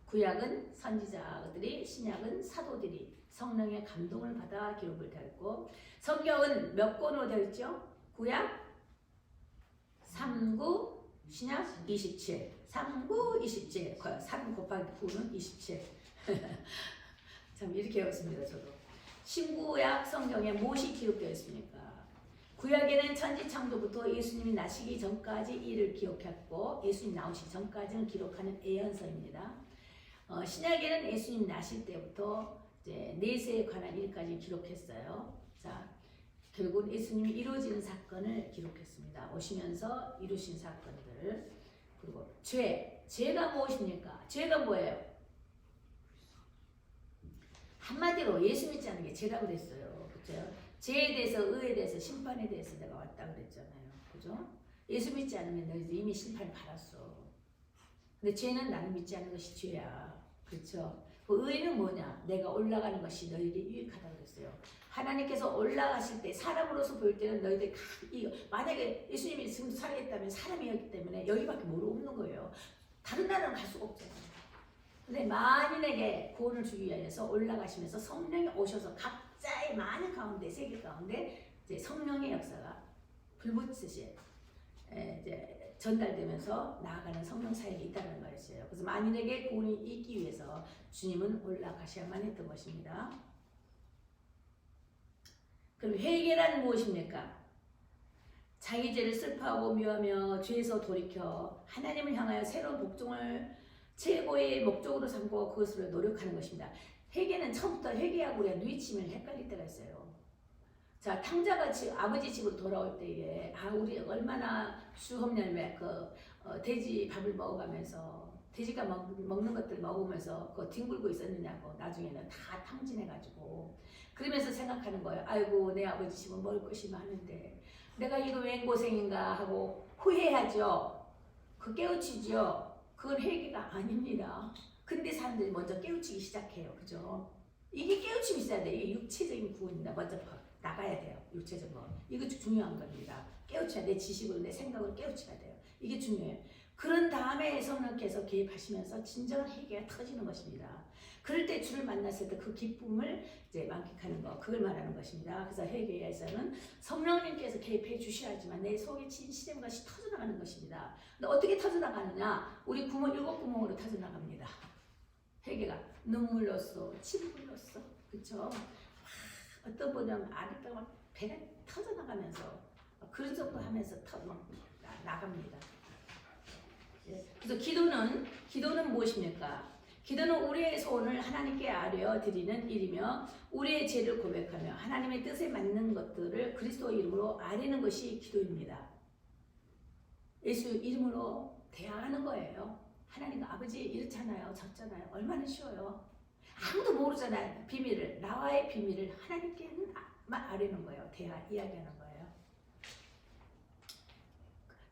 구약은 선지자들이, 신약은 사도들이 성령의 감동을 받아 기록을 되었고, 성경은 몇 권으로 되어 있죠? 구약 39, 신약 27. 39, 27. 3 곱하기 9는 27. 참 이렇게 외웠습니다. 저도. 신구약 성경에 무엇이 기록되어 있습니까? 구약에는 천지창조부터 예수님이 나시기 전까지 일을 기록했고 예수님 나오시기 전까지는 기록하는 예언서입니다. 신약에는 예수님 나실 때부터 이제 내세에 관한 일까지 기록했어요. 자, 결국 예수님이 이루어지는 사건을 기록했습니다. 오시면서 이루신 사건들. 그리고 죄가 무엇입니까? 죄가 뭐예요? 한마디로 예수 믿지 않는 게 죄라고 그랬어요. 그렇죠? 죄에 대해서, 의에 대해서, 심판에 대해서 내가 왔다 그랬잖아요. 그죠? 예수 믿지 않으면 너희들 이미 심판을 받았어. 근데 죄는 나를 믿지 않는 것이 죄야. 그렇죠? 그 의는 뭐냐? 내가 올라가는 것이 너희에게 유익하다고 그랬어요. 하나님께서 올라가실 때 사람으로서 보일 때는 너희들 만약에 예수님이 지금 살겠다면 사람이었기 때문에 여기밖에 뭐로 없는 거예요. 다른 나라는 갈 수가 없잖아요. 근데 만인에게 구원을 주기 위해서 올라가시면서 성령이 오셔서 각자의 많은 가운데 세계 가운데 이제 성령의 역사가 불붙듯이 이제 전달되면서 나아가는 성령 사역이 있다는 말이에요. 그래서 만인에게 구원이 있기 위해서 주님은 올라가셔야만 했던 것입니다. 그럼 회개란 무엇입니까? 자기 죄를 슬퍼하고 미워하며 죄에서 돌이켜 하나님을 향하여 새로운 복종을 최고의 목적으로 삼고 그것으로 노력하는 것입니다. 회개는 처음부터 회개하고 우리가 누이침을 헷갈릴 때가 있어요. 자, 탕자가 아버지 집으로 돌아올 때에 우리 얼마나 수험열매 돼지 밥을 먹어가면서 돼지가 먹는 것들 먹으면서 뒹굴고 있었느냐고 나중에는 다 탕진해가지고 그러면서 생각하는 거예요. 아이고 내 아버지 집은 먹을 것이 많은데 내가 이거 웬 고생인가 하고 후회하죠. 깨우치죠. 그건 회개가 아닙니다. 근데 사람들이 먼저 깨우치기 시작해요. 그죠? 이게 깨우침이 있어야 돼요. 이게 육체적인 구원입니다. 먼저 나가야 돼요. 육체적으로. 이거 중요한 겁니다. 깨우쳐야 내 지식으로 내 생각으로 깨우쳐야 돼요. 이게 중요해요. 그런 다음에 성령께서 개입하시면서 진정한 회개가 터지는 것입니다. 그럴 때 주를 만났을 때 그 기쁨을 이제 만끽하는 거, 그걸 말하는 것입니다. 그래서 회개에서는 성령님께서 개입해 주셔야지만 내 속에 진실된 것이 터져나가는 것입니다. 근데 어떻게 터져나가느냐? 우리 구멍 7구멍으로 터져나갑니다. 회개가 눈물로써, 침물로써, 그렇죠? 어떤 분은 아랫배가 배가 터져나가면서 그런 정도 하면서 나갑니다. 그래서 기도는 무엇입니까? 기도는 우리의 소원을 하나님께 아뢰어 드리는 일이며 우리의 죄를 고백하며 하나님의 뜻에 맞는 것들을 그리스도 이름으로 아뢰는 것이 기도입니다. 예수 이름으로 대화하는 거예요. 하나님 아버지 이렇잖아요. 저잖아요. 얼마나 쉬워요. 아무도 모르잖아요. 비밀을. 나와의 비밀을 하나님께만 아뢰는 거예요. 이야기하는 거예요.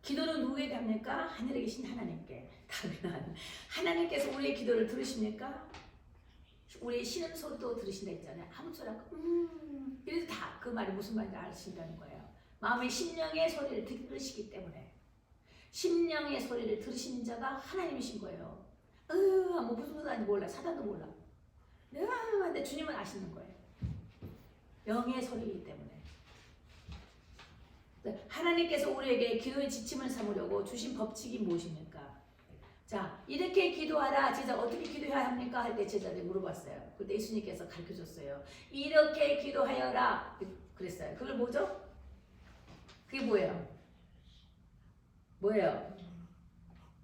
기도는 누구에게 합니까? 하늘에 계신 하나님께. 당연한 하나님께서 우리의 기도를 들으십니까? 우리의 신음소리도 들으신다 했잖아요. 아무 소리 않고 이래도 다 그 말이 무슨 말인지 아신다는 거예요. 마음의 심령의 소리를 들으시기 때문에 심령의 소리를 들으신 자가 하나님이신 거예요. 뭐 무슨 소리인지 몰라. 사단도 몰라. 근데 주님은 아시는 거예요. 영의 소리이기 때문에. 하나님께서 우리에게 기도의 지침을 삼으려고 주신 법칙이 무엇입니까? 자, 이렇게 기도하라. 제자 어떻게 기도해야 합니까? 할 때 제자들이 물어봤어요. 그때 예수님께서 가르쳐줬어요. 이렇게 기도하여라. 그랬어요. 그걸 뭐죠? 그게 뭐예요?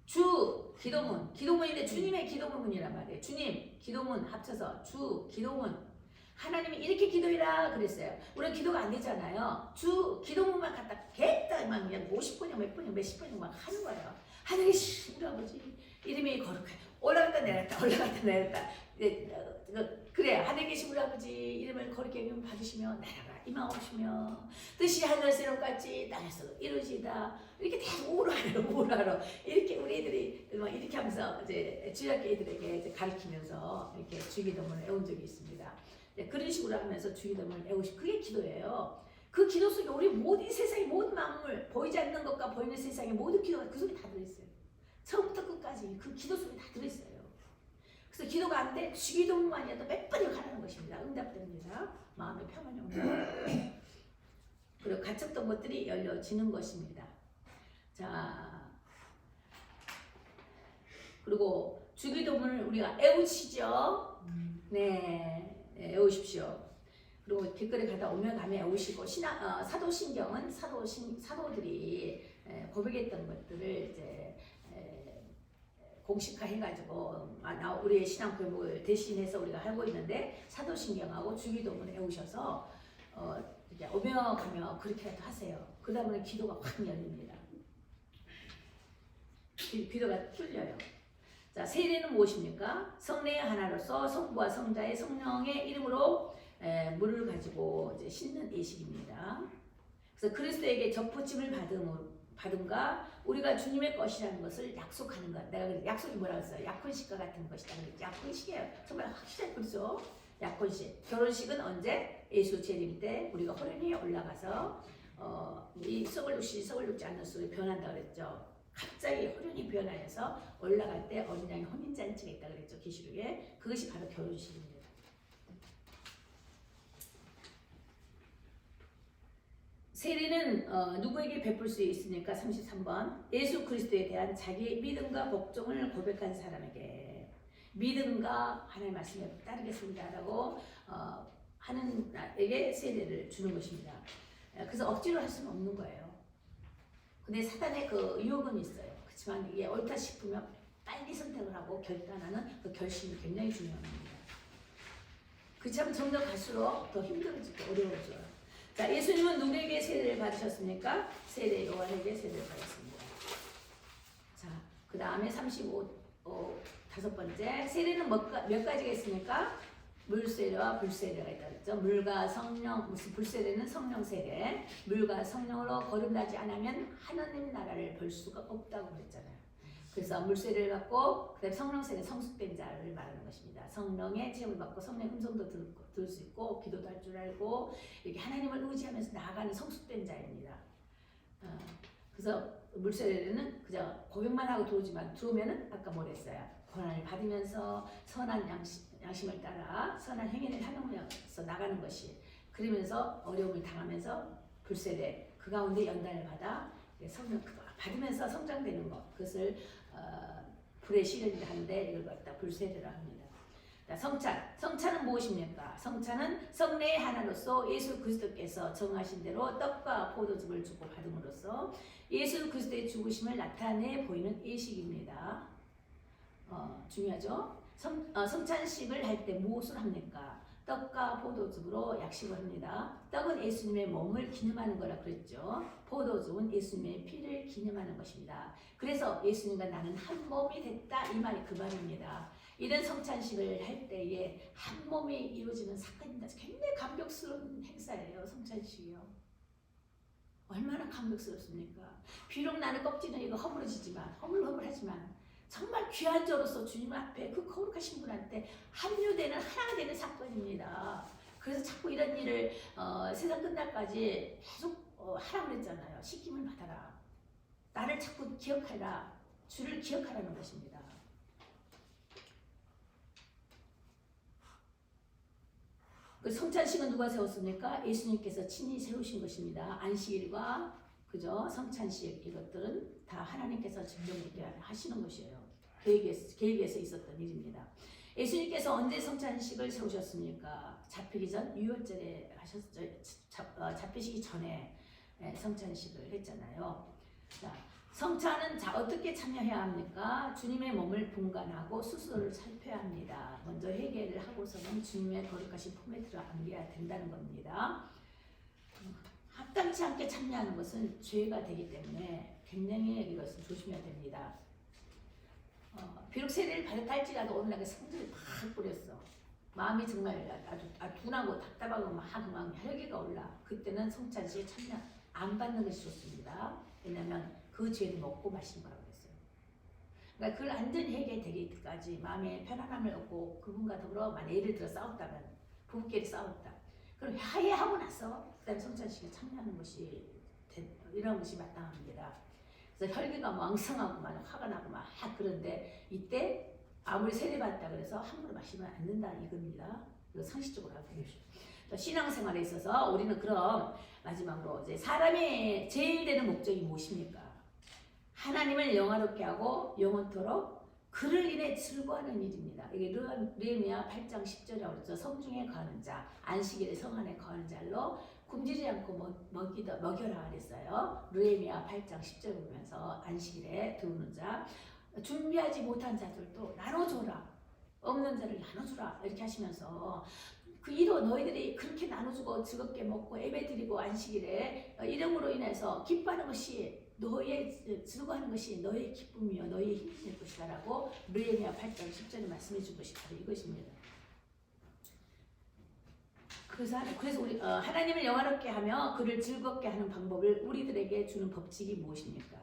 주 기도문. 기도문인데 주님의 기도문이란 말이에요. 주님 기도문 합쳐서 주 기도문. 하나님이 이렇게 기도해라 그랬어요. 우리는 기도가 안 되잖아요. 주 기도문만 갖다 개다만 그냥 50분이고 몇 분이고 몇십 분이고 막 하는 거예요. 하나님 우리 아버지 이름이 거룩해. 올라갔다 내렸다 올라갔다 내렸다. 그래 하늘에 계신 우리 아버지 이름을 거룩하게 받으시며 나라가 임하오시며 뜻이 하늘에서 같이 땅에서 이루어지다. 이렇게 계속 오라로 이렇게 우리 애들이 이렇게 하면서 이제 주일학교 애들에게 이제 가르치면서 이렇게 주기도문을 외운 적이 있습니다. 그런 식으로 하면서 주기도문을 외우시 그게 기도예요. 그 기도 속에 우리 모든 세상의 모든 만물 보이지 않는 것과 보이는 세상의 모든 기도가 그 속에 다 들어있어요. 처음부터 끝까지 그 기도 속에 다 들어있어요. 그래서 기도가 안 돼 주기도문만이라도 몇 번이고 가라는 것입니다. 응답됩니다. 마음의 평안이 옵니다. 그리고 갇혔던 것들이 열려지는 것입니다. 자, 그리고 주기도문을 우리가 애우시죠. 네, 애우십시오. 그리고 길거리 가다 오면 가면 애우시고 사도신경은 사도들이 고백했던 것들을 이제 공식화해가지고 우리의 신앙 고백을 대신해서 우리가 하고 있는데 사도신경하고 주기도문을 외우셔서 이제 오며 가며 그렇게라도 하세요. 그러다 보면 기도가 확 열립니다. 기도가 뚫려요. 자, 세례는 무엇입니까? 성례의 하나로서 성부와 성자의 성령의 이름으로 물을 가지고 이제 씻는 예식입니다. 그래서 그리스도에게 접붙임을 받은가 우리가 주님의 것이라는 것을 약속하는 것. 내가 그래서 약속이 뭐라고 했어요? 약혼식과 같은 것이다. 약혼식이에요. 정말 확실히 그렇죠. 약혼식. 결혼식은 언제? 예수 재림 때 우리가 호련히 올라가서 이 썩을 눕지 않는 속에 변한다 그랬죠. 갑자기 호련히 변하여서 올라갈 때 어린 양의 혼인잔치가 있다 그랬죠. 계시록에. 그것이 바로 결혼식입니다. 세례는 누구에게 베풀 수 있습니까? 33번. 예수 그리스도에 대한 자기의 믿음과 복종을 고백한 사람에게 믿음과 하나님의 말씀에 따르겠습니다라고 하는 에게 세례를 주는 것입니다. 그래서 억지로 할 수는 없는 거예요. 근데 사단의 그 유혹은 있어요. 그렇지만 이게 옳다 싶으면 빨리 선택을 하고 결단하는 그 결심이 굉장히 중요합니다. 그렇지만 점점 갈수록 더 힘들어지고 어려워져요. 자, 예수님은 누구에게 세례를 받으셨습니까? 세례 요한에게 세례를 받았습니다. 자, 그 다음에 5번 세례는 몇 가지가 있습니까? 물세례와 불세례가 있다 그랬죠. 물과 성령, 무슨 불세례는 성령 세례, 물과 성령으로 거듭나지 않으면 하나님 나라를 볼 수가 없다고 그랬잖아요. 그래서 물세례를 받고 그다음에 성령 세례 성숙된 자를 말하는 것입니다. 성령의 체험을 받고 성령의 음성도 들을 수 있고 기도도 할 줄 알고 이렇게 하나님을 의지하면서 나아가는 성숙된 자입니다. 그래서 물세례는 그저 고백만 하고 들어오면은 아까 뭐랬어요? 고난을 받으면서 선한 양심을 따라 선한 행위를 하면서 나가는 것이 그러면서 어려움을 당하면서 불세례 그 가운데 연단을 받아 성령 받으면서 성장되는 것 그것을 불의 시련이라 하는데 이걸 갖다 불세례라 합니다. 성찬은 무엇입니까? 성찬은 성례의 하나로서 예수 그리스도께서 정하신 대로 떡과 포도즙을 주고 받음으로써 예수 그리스도의 죽으심을 나타내 보이는 예식입니다. 중요하죠? 성찬식을 할 때 무엇을 합니까? 떡과 포도즙으로 약식을 합니다. 떡은 예수님의 몸을 기념하는 거라 그랬죠. 포도즙은 예수님의 피를 기념하는 것입니다. 그래서 예수님과 나는 한 몸이 됐다 이 말이 그 말입니다. 이런 성찬식을 할 때에 한 몸이 이루어지는 사건입니다. 굉장히 감격스러운 행사예요. 성찬식이요. 얼마나 감격스럽습니까? 비록 나는 껍질은 이거 허물허물하지만 정말 귀한 자로서 주님 앞에 그 거룩하신 분한테 합류되는 하나가 되는 사건입니다. 그래서 자꾸 이런 일을 세상 끝날까지 계속 하라고 그랬잖아요. 씻김을 받아라. 나를 자꾸 기억하라. 주를 기억하라는 것입니다. 그 성찬식은 누가 세웠습니까? 예수님께서 친히 세우신 것입니다. 안식일과 그죠? 성찬식 이것들은 다 하나님께서 정정되게 하시는 것이에요. 계획에서 있었던 일입니다. 예수님께서 언제 성찬식을 세우셨습니까? 잡히기 전 유월절에 하셨죠. 잡히시기 전에 성찬식을 했잖아요. 자, 성찬은 어떻게 참여해야 합니까? 주님의 몸을 분간하고 수술을 살펴야 합니다. 먼저 회개를 하고서는 주님의 거룩하신 품에 들어 앉아야 된다는 겁니다. 합당치 않게 참여하는 것은 죄가 되기 때문에 굉장히 이것을 조심해야 됩니다. 비록 세례를 받았다 할지라도 오늘날 성질을 막 뿌렸어. 마음이 정말 아주 둔하고 답답하고 막 혈기가 올라. 그때는 성찬식에 참여 안 받는 것이 좋습니다. 왜냐하면 그 죄를 먹고 마신 거라고 했어요. 그러니까 그걸 완전히 해결되기까지 마음의 편안함을 얻고 그분과 더불어 만약 예를 들어 싸웠다면 부부끼리 싸웠다. 그럼 화해하고 나서 그다음 성찬식에 참여하는 것이 이런 것이 마땅합니다. 그래서 혈기가 왕성하고 막 화가 나고 막 그런데 이때 아무리 세례받았다 그래서 함부로 마시면 안 된다 이겁니다. 이거 상식적으로 알고 계십시오. 신앙생활에 있어서 우리는 그럼 마지막으로 이제 사람의 제일 되는 목적이 무엇입니까? 하나님을 영화롭게 하고 영원토록 그를 인해 즐거워하는 일입니다. 이게 느헤미야 8장 10절이라고 그랬죠. 성중에 거하는 자, 안식일에 성 안에 거하는 자로 굶주리지 않고 먹여라 그랬어요. 느헤미야 8장 10절 보면서 안식일에 들어오는 자, 준비하지 못한 자들도 나눠줘라. 없는 자를 나눠주라. 이렇게 하시면서 그 이로 너희들이 그렇게 나눠주고 즐겁게 먹고 예배드리고 안식일에 이름으로 인해서 기뻐하는 것이 너의 즐거워하는 것이 너의 기쁨이요 너의 힘이 될 것이다 라고 느헤미야 8장 10절에 말씀해 준 것이 바로 이것입니다. 그래서 우리 하나님을 영화롭게 하며 그를 즐겁게 하는 방법을 우리들에게 주는 법칙이 무엇입니까?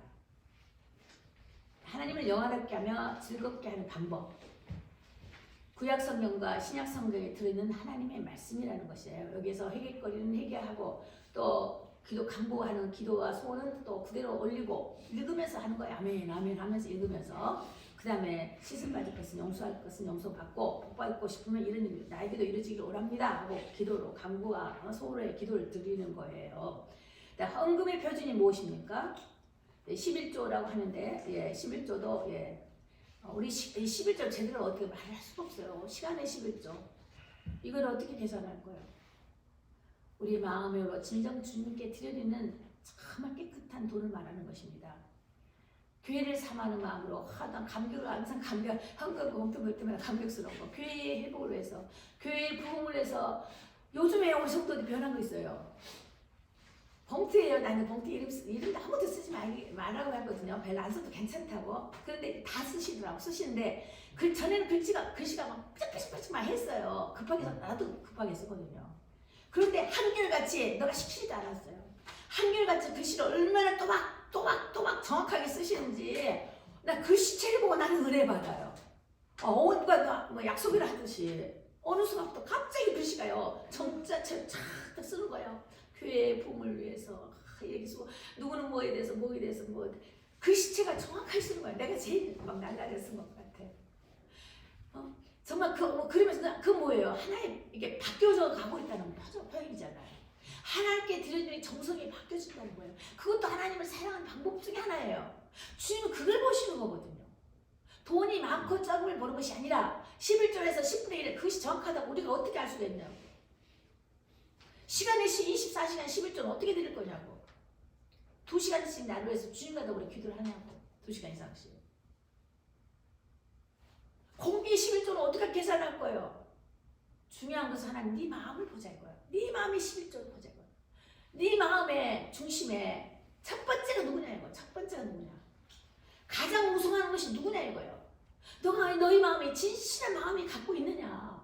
하나님을 영화롭게 하며 즐겁게 하는 방법. 구약 성경과 신약 성경에 들어있는 하나님의 말씀이라는 것이에요. 여기서 회개거리는 회개하고 또 기도 간구하는 기도와 소원은 또 그대로 올리고 읽으면서 하는 거예요. 아멘 아멘 하면서 읽으면서 그 다음에 씻음 받을 것은 용서할 것은 용서받고 복 받고 싶으면 이런 일 나에게도 이루어지기를 원합니다 하고 기도로 간구와 소원의 기도를 드리는 거예요. 헌금의 표준이 무엇입니까? 11조라고 하는데 11조도 우리 11조 제대로 어떻게 말할 수가 없어요. 시간의 11조 이걸 어떻게 계산할 거예요? 우리 마음으로 진정 주님께 드려지는 정말 깨끗한 돈을 말하는 것입니다. 교회를 사모하는 마음으로 하던 감격을 항상 헌금 봉투 볼 때마다 감격스러운 거. 교회의 회복을 위해서, 교회의 부흥을 위해서. 요즘에 우리 성도들이 변한 거 있어요. 봉투예요. 나는 봉투 이름도 아무것도 쓰지 말라고 했거든요. 별로 안 써도 괜찮다고. 그런데 다 쓰시는데 그 전에는 글씨가 막 삐쩍삐쩍 막 했어요. 급하게 나도 급하게 쓰거든요. 그런데 한결같이 너가 시키지도 않았어요. 한결같이 글씨를 얼마나 또박 정확하게 쓰시는지 나 글씨체를 보고 나는 은혜 받아요. 누가 뭐 약속을 하듯이 어느 순간부터 갑자기 글씨가요 정자체로 착 쓰는 거예요. 교회의 부흥을 위해서 얘기 쓰고 누구는 뭐에 대해서 뭐 글씨체가 정확하게 쓰는 거예요. 내가 제일 막 날라려 쓴 것 같아. 정말 그러면서 그 뭐예요? 하나의 이게 바뀌어져 가고 있다는 표현이잖아요. 하나님께 드려지는 정성이 바뀌어진다는 거예요. 그것도 하나님을 사랑하는 방법 중에 하나예요. 주님은 그걸 보시는 거거든요. 돈이 많고 적음을 보는 것이 아니라 11조에서 10분의 1을 그것이 정확하다고 우리가 어떻게 알 수가 있냐고. 시간의 24시간 11조는 어떻게 드릴 거냐고. 2시간씩 나누어서 주님과 더불어 기도를 하냐고. 2시간 이상씩. 공기 11조는 어떻게 계산할 거예요? 중요한 것은 하나님 네 마음을 보자 이거예요. 네 마음의 11조를 보자 이거예요. 네 마음의 중심에 첫 번째가 누구냐 이거예요. 첫 번째가 누구냐. 가장 우선하는 것이 누구냐 이거예요. 너가 너희 마음에 진실한 마음이 갖고 있느냐.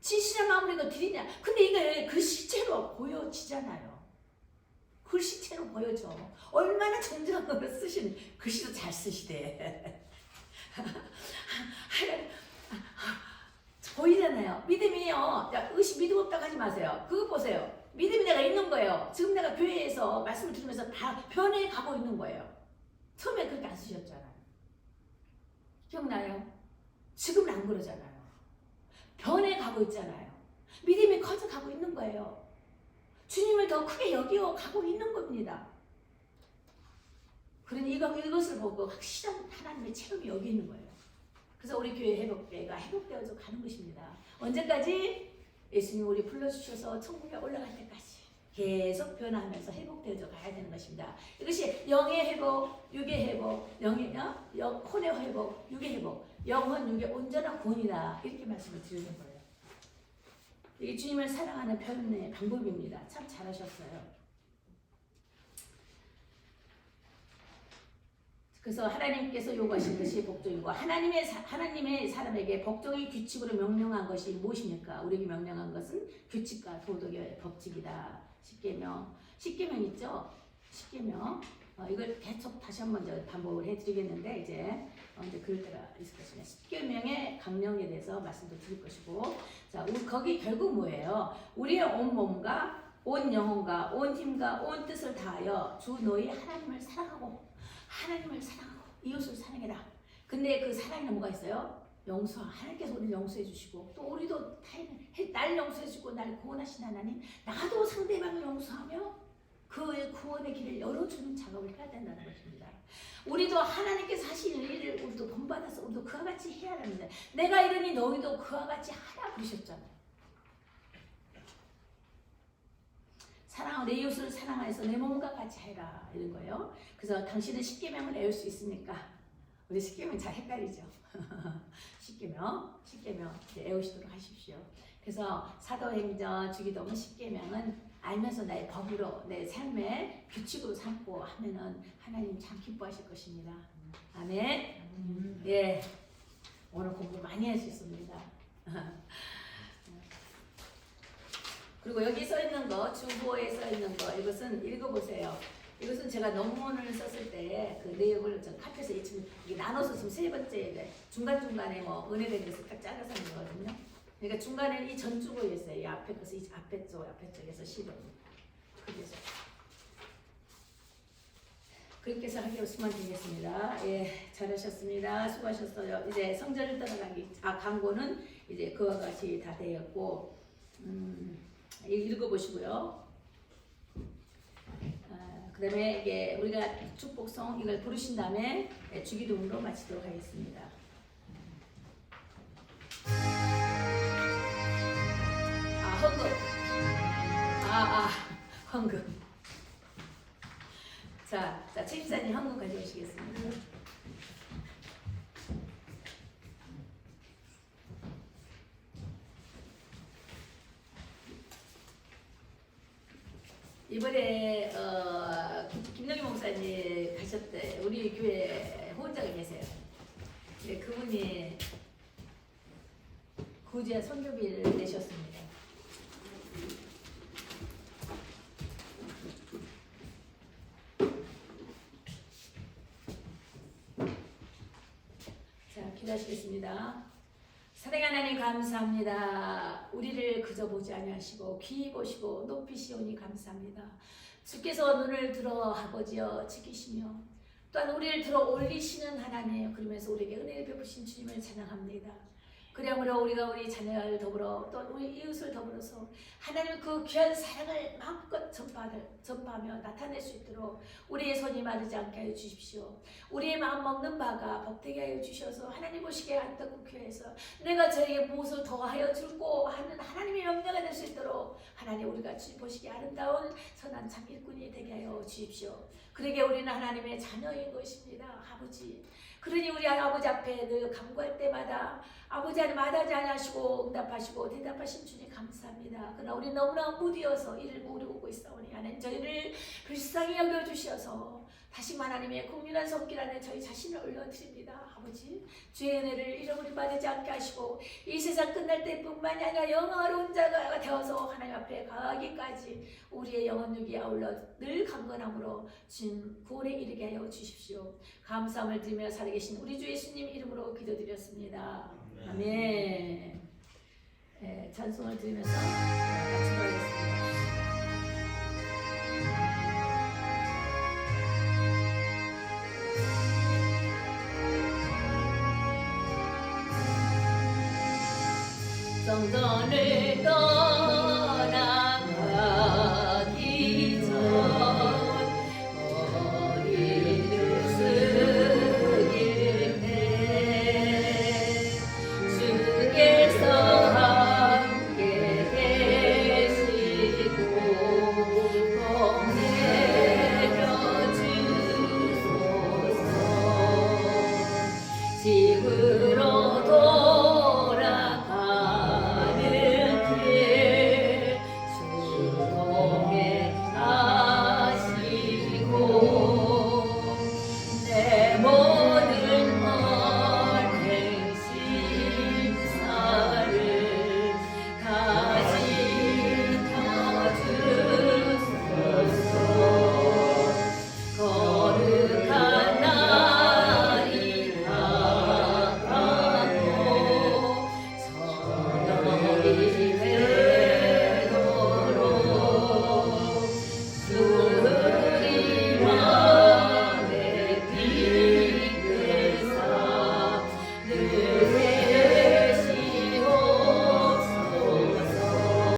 진실한 마음으로 이거 드리냐. 근데 이게 글씨체로 보여지잖아요. 글씨체로 보여져. 얼마나 정정으로 쓰신 글씨도 잘 쓰시대. 보이잖아요. 믿음이요. 믿음 없다고 하지 마세요. 그거 보세요. 믿음이 내가 있는 거예요. 지금 내가 교회에서 말씀을 들으면서 다 변해 가고 있는 거예요. 처음에 그렇게 안 쓰셨잖아요. 기억나요? 지금은 안 그러잖아요. 변해 가고 있잖아요. 믿음이 커져 가고 있는 거예요. 주님을 더 크게 여겨 가고 있는 겁니다. 그러니 이것을 보고 확실한 하나님의 체험이 여기 있는 거예요. 그래서 우리 교회 회복대가 회복되어서 가는 것입니다. 언제까지? 예수님 우리 불러주셔서 천국에 올라갈 때까지 계속 변화하면서 회복되어져 가야 되는 것입니다. 이것이 영의 회복, 육의 회복, 혼의 회복, 육의 회복, 영혼, 육의 온전한 구원이다. 이렇게 말씀을 드리는 거예요. 이게 주님을 사랑하는 표현의 방법입니다. 참 잘하셨어요. 그래서 하나님께서 요구하신 것이 복종이고 하나님의 사람에게 복종이 규칙으로 명령한 것이 무엇입니까? 우리에게 명령한 것은 규칙과 도덕의 법칙이다. 십계명 있죠? 십계명. 이걸 계속 다시 한번 반복을 해드리겠는데 이제 그럴 때가 있을 것입니다. 십계명의 강령에 대해서 말씀도 드릴 것이고, 자, 거기 결국 뭐예요? 우리의 온 몸과 온 영혼과 온 힘과 온 뜻을 다하여 주 너희 하나님을 사랑하고 이웃을 사랑해라. 근데 그 사랑에는 뭐가 있어요? 용서. 하나님께서 우리를 용서해 주시고 또 우리도 날 용서해 주시고 날 구원하신 하나님, 나도 상대방을 용서하며 그의 구원의 길을 열어주는 작업을 해야 된다는 것입니다. 우리도 하나님께서 하시는 일을 우리도 본받아서 우리도 그와 같이 해야 합니다. 내가 이러니 너희도 그와 같이 하라 그러셨잖아요. 내 이웃을 사랑하여서 내 몸과 같이 해라 이런 거예요. 그래서 당신은 십계명을 외울 수 있습니까? 우리 십계명 잘 헷갈리죠. 십계명 외우시도록 하십시오. 그래서 사도행전, 주기도문, 십계명은 알면서 나의 법으로 내 삶의 규칙으로 삼고 하면은 하나님 참 기뻐하실 것입니다. 아멘. 오늘 공부 많이 하셨습니다. 그리고 여기 써 있는 거, 주보에 써 있는 거, 이것은 읽어보세요. 이것은 제가 논문을 썼을 때 그 내용을 좀 카피해서 지금 나눠서 지금 세 번째 중간중간에 뭐 은혜대에서 딱 잘라서 하는 거거든요. 그러니까 중간에 이 전주보에 있어요. 이 앞에 것이 이 앞에 쪽에서 시로. 그래서 그렇게 해서 하기로 말씀드리겠습니다. 예, 잘하셨습니다. 수고하셨어요. 이제 성전을 떠나가기, 광고는 이제 그와 같이 다 되었고, 읽어보시고요. 그 다음에 이게 우리가 축복성 이걸 부르신 다음에 주기도문으로 마치도록 하겠습니다. 헌금. 헌금. 자, 책임자님 헌금 가져오시겠습니다. 이번에 김영희 목사님 가셨대. 우리 교회 후원자가 계세요. 네, 그분이 구제 선교비를 내셨습니다. 자, 기도하시겠습니다. 사랑하는 하나님 감사합니다. 우리를 그저 보지 아니하시고 귀히 보시고 높이시오니 감사합니다. 주께서 눈을 들어 아버지여 지키시며 또한 우리를 들어 올리시는 하나님, 그러면서 우리에게 은혜를 베푸신 주님을 찬양합니다. 그러므로 우리가 우리 자녀를 더불어 또 우리 이웃을 더불어서 하나님의 그 귀한 사랑을 마음껏 전파하며 나타낼 수 있도록 우리의 손이 마르지 않게 하여 주십시오. 우리의 마음 먹는 바가 복되게 하여 주셔서 하나님 보시기에 안타깝고 귀해서 내가 저에게 무엇을 더하여 줄고 하는 하나님의 명령이 될 수 있도록 하나님 우리가 주님 보시기에 아름다운 선한 참 일꾼이 되게 하여 주십시오. 그러게 우리는 하나님의 자녀인 것입니다. 아버지, 그러니 우리 아버지 앞에 늘 간구할 때마다 아버지 하나님 마다하지 않으시고 응답하시고 대답하신 주님 감사합니다. 그러나 우리 너무나 무디어서 이를 모르고 있사오니 하나님 저희를 불쌍히 여겨주셔서 다시 하나님의 국민한 손길 안에 저희 자신을 올려드립니다. 아버지, 주의 은혜를 잃어버리지 않게 하시고 이 세상 끝날 때뿐만이 아니라 영화로운 자가 되어서 하나님 앞에 가기까지 우리의 영혼 유기에 아울러 늘 강건함으로 주님 구원에 이르게 하여 주십시오. 감사함을 드리며 살아계신 우리 주 예수님 이름으로 기도드렸습니다. 아멘. 네, 찬송을 드리면서 마치도록 하겠습니다. 성전을 떠